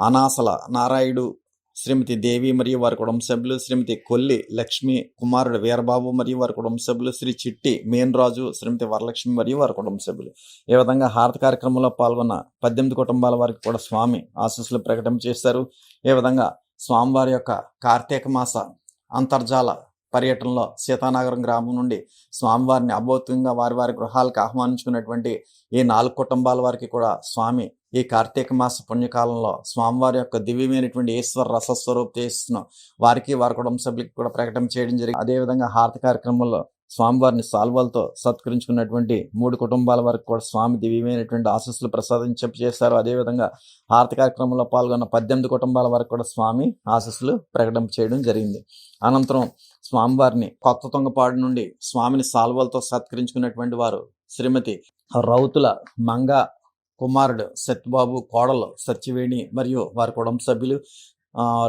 S6: అనాసల నారాయుడు, శ్రీమతి దేవి మరియు వారి కుటుంబ సభ్యులు, శ్రీమతి కొల్లి లక్ష్మి కుమారుడు వీరబాబు మరియు వారి కుటుంబ సభ్యులు, శ్రీ చిట్టి మేన్రాజు, శ్రీమతి వరలక్ష్మి మరియు వారి కుటుంబ సభ్యులు. ఈ విధంగా హారతి కార్యక్రమంలో పాల్గొన్న 18 కుటుంబాల వారికి కూడా స్వామి ఆశీస్సులు ప్రకటన చేశారు. ఈ విధంగా స్వామివారి యొక్క కార్తీక మాస అంతర్జాల పర్యటనలో సీతానగరం గ్రామం నుండి స్వామివారిని అభౌతికంగా వారి గృహాలకు ఆహ్వానించుకున్నటువంటి ఈ 4 కుటుంబాల వారికి కూడా స్వామి ఈ కార్తీక మాస పుణ్యకాలంలో స్వామివారి యొక్క దివ్యమైనటువంటి ఈశ్వర రసస్వరూప చేస్తున్న వారికి వారి కుటుంబ సభ్యులకి కూడా ప్రకటన చేయడం జరిగింది. అదేవిధంగా హారతి కార్యక్రమంలో స్వామివారిని సాల్వాలతో సత్కరించుకున్నటువంటి 3 కుటుంబాల వరకు కూడా స్వామి దివ్యమైనటువంటి ఆశీస్సులు చేశారు. అదేవిధంగా హారతి కార్యక్రమంలో పాల్గొన్న 18 కుటుంబాల వరకు కూడా స్వామి ఆశీస్సులు ప్రకటన చేయడం జరిగింది. అనంతరం స్వామివారిని కొత్త తొంగపాడు నుండి స్వామిని సాల్వాలతో సత్కరించుకున్నటువంటి వారు శ్రీమతి రౌతుల మంగ కుమారుడు సత్యబాబు, కోడలు సత్యవేణి మరియు వారి కుటుంబ సభ్యులు.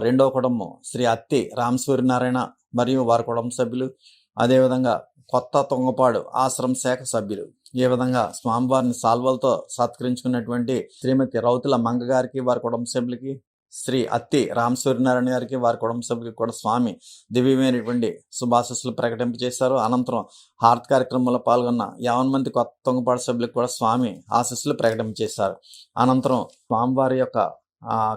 S6: రెండవ కుటుంబం శ్రీ అత్తి రామసూర్యనారాయణ మరియు వారి కుటుంబ సభ్యులు. అదేవిధంగా కొత్త తొంగపాడు ఆశ్రమ శాఖ సభ్యులు. ఈ విధంగా స్వామివారిని సాల్వలతో సత్కరించుకున్నటువంటి శ్రీమతి రౌతుల మంగ గారికి వారి కుటుంబ సభ్యులకి, శ్రీ అత్తి రామసూర్యనారాయణ గారికి వారి కుటుంబ సభ్యులకి కూడా స్వామి దివ్యమైనటువంటి శుభాశీస్సులు ప్రకటింపజేశారు. అనంతరం హారతి కార్యక్రమంలో పాల్గొన్న 50 మంది కొత్త తొంగపాడు సభ్యులకు కూడా స్వామి ఆశీస్సులు ప్రకటింపజేశారు. అనంతరం స్వామివారి యొక్క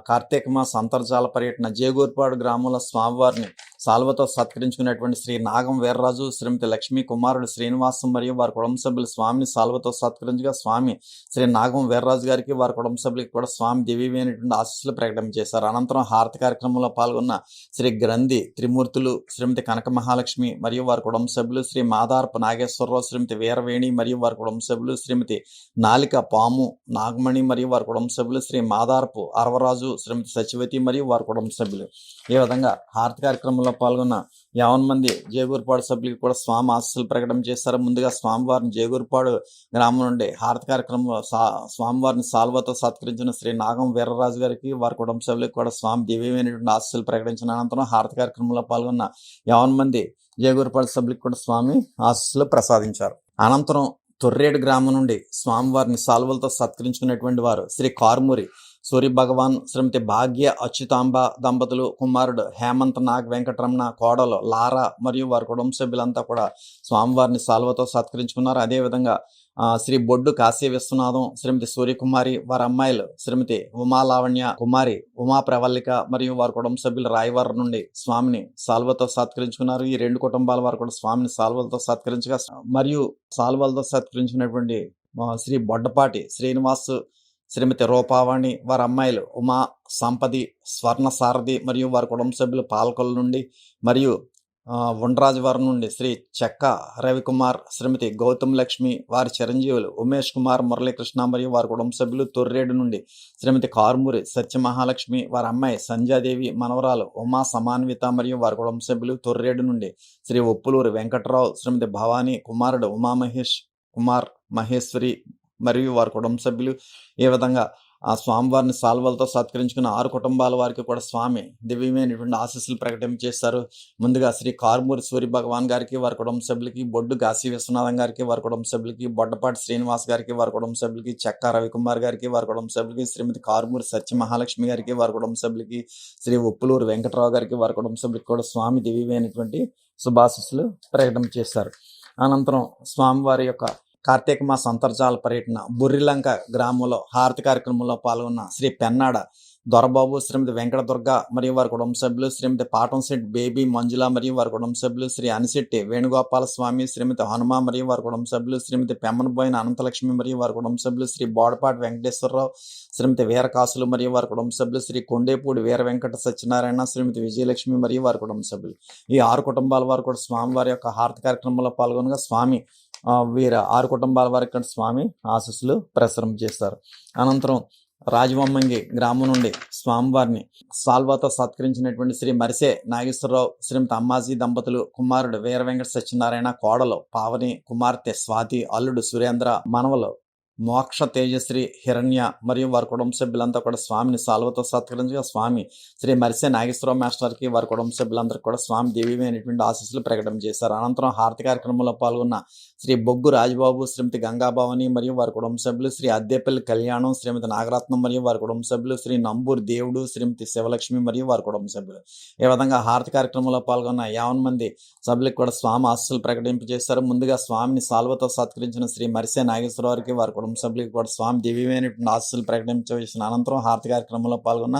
S6: కార్తీక మాస అంతర్జాల పర్యటన జేగూర్పాడు గ్రామంలో స్వామివారిని సాల్వతో సత్కరించుకున్నటువంటి శ్రీ నాగం వీర్రాజు, శ్రీమతి లక్ష్మీ కుమారుడు శ్రీనివాసం మరియు వారి కుటుంబ సభ్యులు స్వామిని సాల్వతో సత్కరించగా స్వామి శ్రీ నాగం వీర్రాజు గారికి వారి కుటుంబ సభ్యులకి కూడా స్వామి దివ్యమైనటువంటి ఆశీస్సులు ప్రకటన చేశారు. అనంతరం హారతి కార్యక్రమంలో పాల్గొన్న శ్రీ గ్రంథి త్రిమూర్తులు, శ్రీమతి కనక మహాలక్ష్మి మరియు వారి కుటుంబ సభ్యులు, శ్రీ మాదార్పు నాగేశ్వరరావు, శ్రీమతి వీరవేణి మరియు వారి కుటుంబ సభ్యులు, శ్రీమతి నాలిక పాము నాగమణి మరియు వారి కుటుంబ సభ్యులు, శ్రీ మాదార్పు అరవరాజు, శ్రీమతి సచివతి మరియు వారి కుటుంబ సభ్యులు. ఈ విధంగా హారతి కార్యక్రమంలో పాల్గొన్న 50 మంది జేగూర్పాడు సభ్యులకి కూడా స్వామి ఆశీస్సులు ప్రకటన చేశారు. ముందుగా స్వామివారిని జేగూర్పాడు గ్రామం నుండి హారతి కార్యక్రమంలో స్వామివారిని సాల్వతో సత్కరించిన శ్రీ నాగం వీర్రరాజు గారికి వారి కుటుంబ సభ్యులకు కూడా స్వామి దివ్యమైనటువంటి ఆశీస్సులు ప్రకటించిన అనంతరం హారతి కార్యక్రమంలో పాల్గొన్న 50 మంది జేగూర్పాడు సభ్యులకు కూడా స్వామి ఆశీస్సులు ప్రసాదించారు. అనంతరం తొర్రేడు గ్రామం నుండి స్వామివారిని సాల్వలతో సత్కరించుకున్నటువంటి వారు శ్రీ కారుమూరి సూర్య భగవాన్, శ్రీమతి భాగ్య అచ్యుతాంబ దంపతులు, కుమారుడు హేమంత్ నాగ్ వెంకటరమణ, కోడలు లారా మరియు వారి కుటుంబ సభ్యులంతా కూడా స్వామివారిని సాల్వతో సత్కరించుకున్నారు. అదేవిధంగా శ్రీ బొడ్డు కాశీ విశ్వనాథం, శ్రీమతి సూర్యకుమారి, వారి అమ్మాయిలు శ్రీమతి ఉమాలావణ్య కుమారి, ఉమా ప్రవల్లిక మరియు వారి కుటుంబ సభ్యులు రాయవరం నుండి స్వామిని సాల్వతో సత్కరించుకున్నారు. ఈ 2 కుటుంబాల వారు కూడా స్వామిని సాల్వలతో సత్కరించగా మరియు సాల్వలతో సత్కరించినటువంటి శ్రీ బొడ్డపాటి శ్రీనివాస్, శ్రీమతి రూపావాణి, వారి అమ్మాయిలు ఉమా సంపది, స్వర్ణ సారథి మరియు వారి కుటుంబ సభ్యులు పాలకొల నుండి మరియు ఉండ్రాజవరం నుండి శ్రీ చెక్క రవికుమార్, శ్రీమతి గౌతమ్ లక్ష్మి, వారి చిరంజీవులు ఉమేష్ కుమార్, మురళీకృష్ణ మరియు వారి కుటుంబ సభ్యులు. తొర్రేడు నుండి శ్రీమతి కారుమూరి సత్యమహాలక్ష్మి, వారి అమ్మాయి సంధ్యాదేవి, మనవరాలు ఉమా సమాన్విత మరియు వారి కుటుంబ సభ్యులు. తొర్రేడు నుండి శ్రీ ఒప్పులూరి వెంకటరావు, శ్రీమతి భవానీ, కుమారుడు ఉమామహేష్ కుమార్, మహేశ్వరి మరియు వారి కుటుంబ సభ్యులు. ఈ విధంగా ఆ స్వామివారిని సాల్వలతో సత్కరించుకున్న 6 కుటుంబాల వారికి కూడా స్వామి దివ్యమైనటువంటి ఆశీస్సులు ప్రకటన చేశారు. ముందుగా శ్రీ కారుమూరి సూర్య భగవాన్ గారికి వారి కుటుంబ సభ్యులకి, బొడ్డు కాశీ విశ్వనాథం గారికి వారి కుటుంబ సభ్యులకి, బొడ్డపాటి శ్రీనివాస్ గారికి వారి కుటుంబ సభ్యులకి, చెక్క రవికుమార్ గారికి వారి కుటుంబ సభ్యులకి, శ్రీమతి కారుమూరి సత్యమహాలక్ష్మి గారికి వారి కుటుంబ సభ్యులకి, శ్రీ ఉప్పులూరు వెంకటరావు గారికి వారి కుటుంబ సభ్యులకి కూడా స్వామి దివ్యమైనటువంటి శుభాశీస్సులు ప్రకటన చేశారు. అనంతరం స్వామివారి యొక్క కార్తీక మాస అంతర్జాల పర్యటన బుర్రిలంక గ్రామంలో హారతి కార్యక్రమంలో పాల్గొన్న శ్రీ పెన్నాడ దొరబాబు, శ్రీమతి వెంకట దుర్గ మరియు వారి కుటుంబ సభ్యులు, శ్రీమతి పాటంశెట్టి బేబీ మంజుల మరియు వారి కుటుంబ సభ్యులు, శ్రీ అనిశెట్టి వేణుగోపాల స్వామి, శ్రీమతి హనుమ మరియు వారి కుటుంబ సభ్యులు, శ్రీమతి పెమ్మనబోయిన అనంతలక్ష్మి మరియు వారి కుటుంబ సభ్యులు, శ్రీ బోడపాటి వెంకటేశ్వరరావు, శ్రీమతి వీరకాసులు మరియు వారి కుటుంబ సభ్యులు, శ్రీ కొండేపూడి వీర వెంకట సత్యనారాయణ, శ్రీమతి విజయలక్ష్మి మరియు వారి కుటుంబ సభ్యులు. ఈ 6 కుటుంబాల వారు కూడా స్వామివారి యొక్క హారతి కార్యక్రమంలో పాల్గొనగా స్వామి వీర 6 కుటుంబాల వారికి స్వామి ఆశీస్సులు ప్రసరం చేస్తారు. అనంతరం రాజవమ్మంగి గ్రామం నుండి స్వామివారిని సాల్వాతో సత్కరించినటువంటి శ్రీ మరిసే నాగేశ్వరరావు, శ్రీమతి అమ్మాజీ దంపతులు, కుమారుడు వీర వెంకట సత్యనారాయణ, కోడలు పావని, కుమార్తె స్వాతి, అల్లుడు సురేంద్ర, మనవలు మోక్ష తేజశ్రీ, హిరణ్య మరియు వారి కుటుంబ సభ్యులంతా కూడా స్వామిని సాల్వతో సత్కరించగా స్వామి శ్రీ మరిసే నాగేశ్వరరావు మాస్టర్కి వారి కుటుంబ సభ్యులందరికీ కూడా స్వామి దివ్యమైనటువంటి ఆశీస్సులు ప్రకటన చేశారు. అనంతరం హారతి కార్యక్రమంలో పాల్గొన్న శ్రీ బొగ్గు రాజబాబు, శ్రీమతి గంగాభవాని మరియు వారి కుటుంబ సభ్యులు, శ్రీ అద్దేపల్లి కళ్యాణం, శ్రీమతి నాగరత్నం మరియు వారి కుటుంబ సభ్యులు, శ్రీ నంబూరు దేవుడు, శ్రీమతి శివలక్ష్మి మరియు వారి కుటుంబ సభ్యులు. ఈ విధంగా హారతి కార్యక్రమంలో పాల్గొన్న 50 మంది సభ్యులకు కూడా స్వామి ఆశీస్సులు ప్రకటింపజేశారు. ముందుగా స్వామిని సాల్వతో సత్కరించిన శ్రీ మరిసే నాగేశ్వరరావుకి వారి కుటుంబ కుటుంబ సభ్యులకి కూడా స్వామి దివ్యమైనటువంటి ఆశీస్సులు ప్రకటించేసిన అనంతరం హారతి కార్యక్రమంలో పాల్గొన్న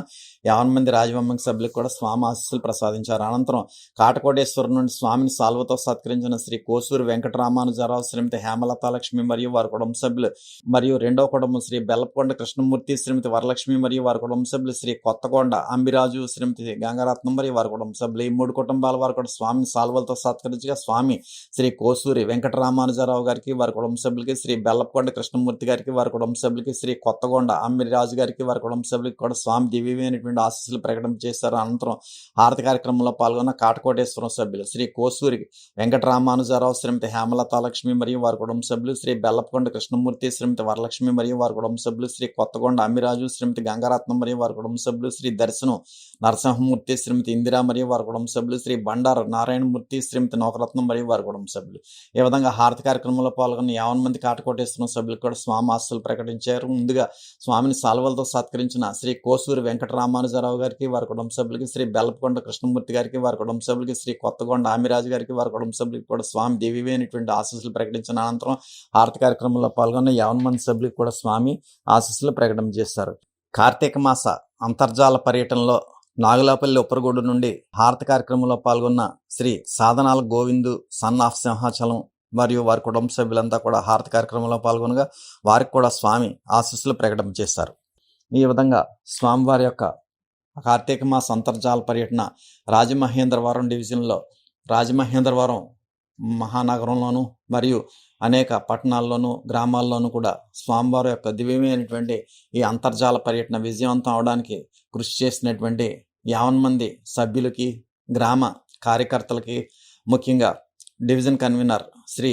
S6: 50 మంది రాజవంశ సభ్యులకు కూడా స్వామి ఆశీస్సులు ప్రసాదించారు. అనంతరం కాటకోటేశ్వరం నుండి స్వామిని సాల్వతో సత్కరించిన శ్రీ కోసూరి వెంకటరామానుజరావు, శ్రీమతి హేమలతాలక్ష్మి మరియు వారి కుటుంబ సభ్యులు, మరియు రెండవ కుటుంబం శ్రీ బెల్లకొండ కృష్ణమూర్తి, శ్రీమతి వరలక్ష్మి మరియు వారి కుటుంబ సభ్యులు, శ్రీ కొత్తకొండ అంబిరాజు, శ్రీమతి గంగారత్నం మరియు వారి కుటుంబ సభ్యులు. ఈ 3 కుటుంబాల వారు కూడా స్వామిని సాల్వలతో సత్కరించగా స్వామి శ్రీ కోసూరి వెంకటరామానుజరావు గారికి, వారి కుటుంబ సభ్యులకి, శ్రీ బెల్లకొండ కృష్ణమూర్తి గారికి, వారి కుటుంబ సభ్యులకి, శ్రీ కొత్తకొండ అంబిరాజు గారికి, వారి కుటుంబ సభ్యులకి కూడా స్వామి దివ్యమైనటువంటి ఆశీస్సులు ప్రకటించేశారు. అనంతరం హారతి కార్యక్రమంలో పాల్గొన్న కాటకోటేశ్వరం సభ్యులు శ్రీ కోసూరి వెంకటరామానుజరావు, శ్రీమతి హేమలతాలక్ష్మి మరియు వారి కుటుంబ సభ్యులు, శ్రీ బెల్లకొండ కృష్ణమూర్తి, శ్రీమతి వరలక్ష్మి మరియు వారి కుటుంబ సభ్యులు, శ్రీ కొత్తకొండ అంబిరాజు, శ్రీమతి గంగారత్నం మరియు వారి కుటుంబ సభ్యులు, శ్రీ దర్శనం నరసింహమూర్తి, శ్రీమతి ఇందిరా మరియు వారి కుటుంబ సభ్యులు, శ్రీ బండారు నారాయణమూర్తి, శ్రీమతి నౌకరత్నం మరియు వారి కుటుంబ సభ్యులు. ఈ విధంగా హారతి కార్యక్రమంలో పాల్గొన్న 50 మంది కాటకోటేశ్వరం సభ్యులకు కూడా స్వామి ఆశీస్సులు ప్రకటించారు. ముందుగా స్వామిని సాల్వలతో సత్కరించిన శ్రీ కోసూరి వెంకటరామానుజరావు గారికి, వారి కుటుంబ సభ్యులకి, శ్రీ బెల్లకొండ కృష్ణమూర్తి గారికి, వారి కుటుంబ సభ్యులకి, శ్రీ కొత్తకొండ ఆమిరాజు గారికి, వారి కుటుంబ సభ్యులకి కూడా స్వామి దివ్యమైనటువంటి ఆశీస్సులు ప్రకటించిన అనంతరం హారతి కార్యక్రమంలో పాల్గొన్న 50 మంది సభ్యులకు కూడా స్వామి ఆశీస్సులు ప్రకటించేశారు. కార్తీక మాస అంతర్జాల పర్యటనలో నాగులాపల్లి ఉప్పరగూడు నుండి హారతి కార్యక్రమంలో పాల్గొన్న శ్రీ సాధనాల గోవిందు, సన్ ఆఫ్ సింహాచలం మరియు వారి కుటుంబ సభ్యులంతా కూడా హారతి కార్యక్రమంలో పాల్గొనగా వారికి కూడా స్వామి ఆశీస్సులు ప్రకటించేశారు. ఈ విధంగా స్వామివారి యొక్క కార్తీక మాస అంతర్జాల పర్యటన రాజమహేంద్రవరం డివిజన్లో రాజమహేంద్రవరం మహానగరంలోను మరియు అనేక పట్టణాల్లోనూ గ్రామాల్లోనూ కూడా స్వామివారి యొక్క దివ్యమైనటువంటి ఈ అంతర్జాల పర్యటన విజయవంతం అవడానికి కృషి చేసినటువంటి 50 మంది సభ్యులకి, గ్రామ కార్యకర్తలకి, ముఖ్యంగా division convener Shri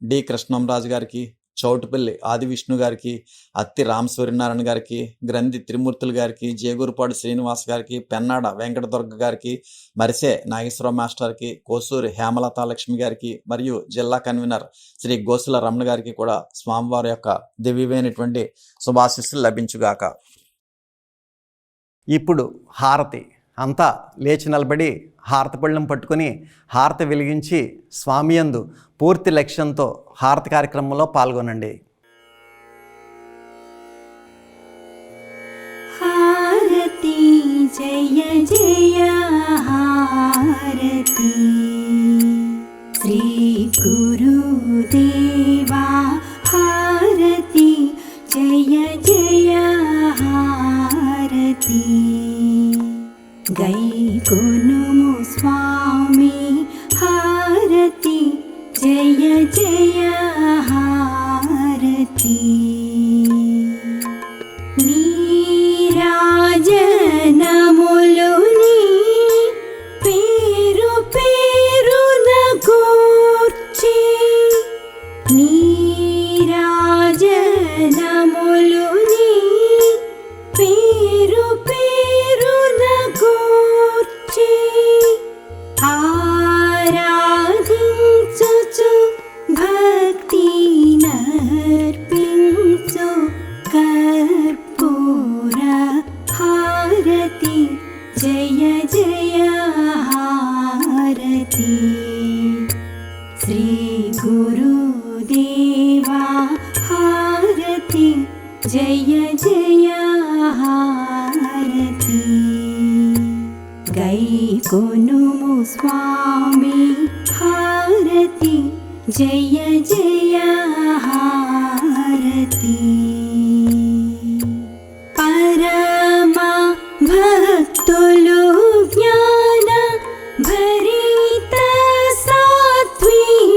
S6: D Krishnamraju గారికి, చౌటుపల్లి ఆది విష్ణు గారికి, అత్తి రామసూర్యనారాయణ గారికి, గ్రంథి త్రిమూర్తులు గారికి, జేగూరుపాడు శ్రీనివాస్ గారికి, పెన్నాడ వెంకటదుర్గ గారికి, మరిసే నాగేశ్వరరావు మాస్టర్కి, కోసూరి హేమలతాలక్ష్మి గారికి మరియు జిల్లా కన్వీనర్ శ్రీ గోసుల రమణ గారికి కూడా స్వామివారి యొక్క దివ్యమైనటువంటి శుభాశీస్సులు లభించుగాక.
S1: ఇప్పుడు హారతి అంతా లేచి నిలబడి హారతి పళ్ళెం పట్టుకుని హారతి వెలిగించి స్వామి యందు పూర్తి లక్ష్యంతో హారతి కార్యక్రమంలో పాల్గొనండి.
S2: హారతి జయ జయ హారతి శ్రీ గురుదేవా హారతి జయ జయ హారతి గైకొనుము స్వామి హారతి జయ జయ హారతి నీరాజనములుని పేరు పేరున గూర్చి నీరాజనములుని పేరు పేరున గూర్చి ఆరాధించుచు భక్తి నర్పించు కర్పూర హారతి జయ జయ హారతి శ్రీ గురుదేవా హారతి జయ జయ హారతి గైకొనుము స్వామి హారతి జయ జయ హారతి పరమ భక్తులు జ్ఞాన భరిత సాత్వీమణులు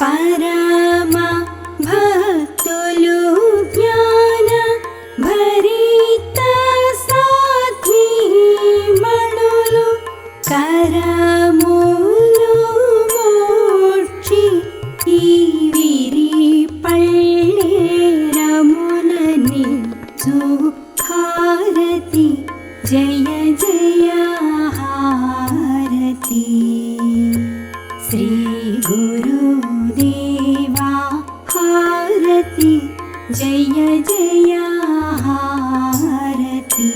S2: పరమ భక్తులు జ్ఞాన భరిత సాత్వీమణులు కరములు మోక్షి ఈ విరి పళ్ళేరములని హారతి జయ జయ హారతి శ్రీ గురుదేవా హారతి జయ జయ హారతి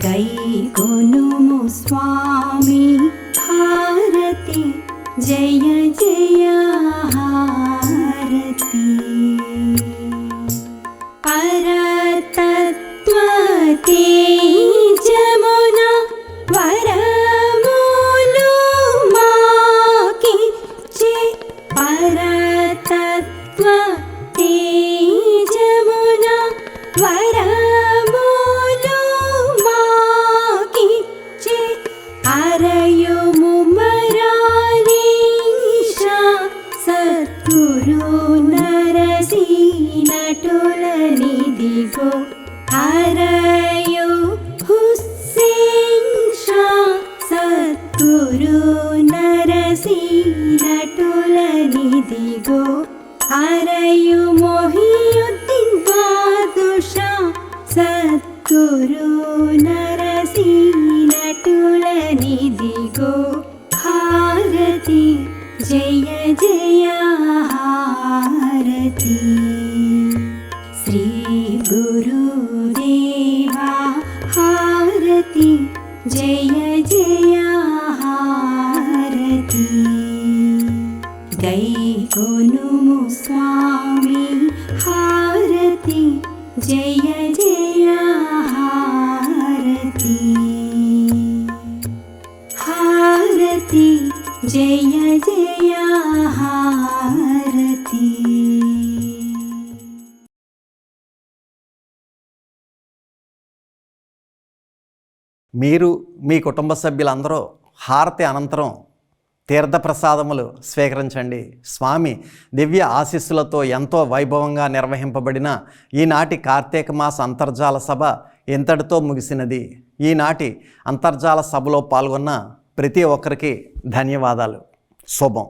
S2: గైకొనుము స్వామి హారతి జయ జయ హారతి హరయుము మరారీషా సద్గురు నరసీనటులనిదిగో హరయు హుస్సేన్ షా సద్గురు నరసీనటులనిదిగో హరయు మొహియుద్దీన్ బాదుషా సద్గురు నరసీనటులనిదిగో హారతి జయ జయ హారతి శ్రీ గురుదేవా హారతి జయ జయ హారతి గైకొనుము స్వామి హారతి జయ జయ హారతి హారతి జయ జయ హారతి.
S1: మీరు మీ కుటుంబ సభ్యులందరూ హారతి అనంతరం తీర్థప్రసాదములు స్వీకరించండి. స్వామి దివ్య ఆశీస్సులతో ఎంతో వైభవంగా నిర్వహింపబడిన ఈనాటి కార్తీక మాస అంతర్జాల సభ ఇంతటితో ముగిసినది. ఈనాటి అంతర్జాల సభలో పాల్గొన్న ప్రతి ఒక్కరికి ధన్యవాదాలు. శుభం.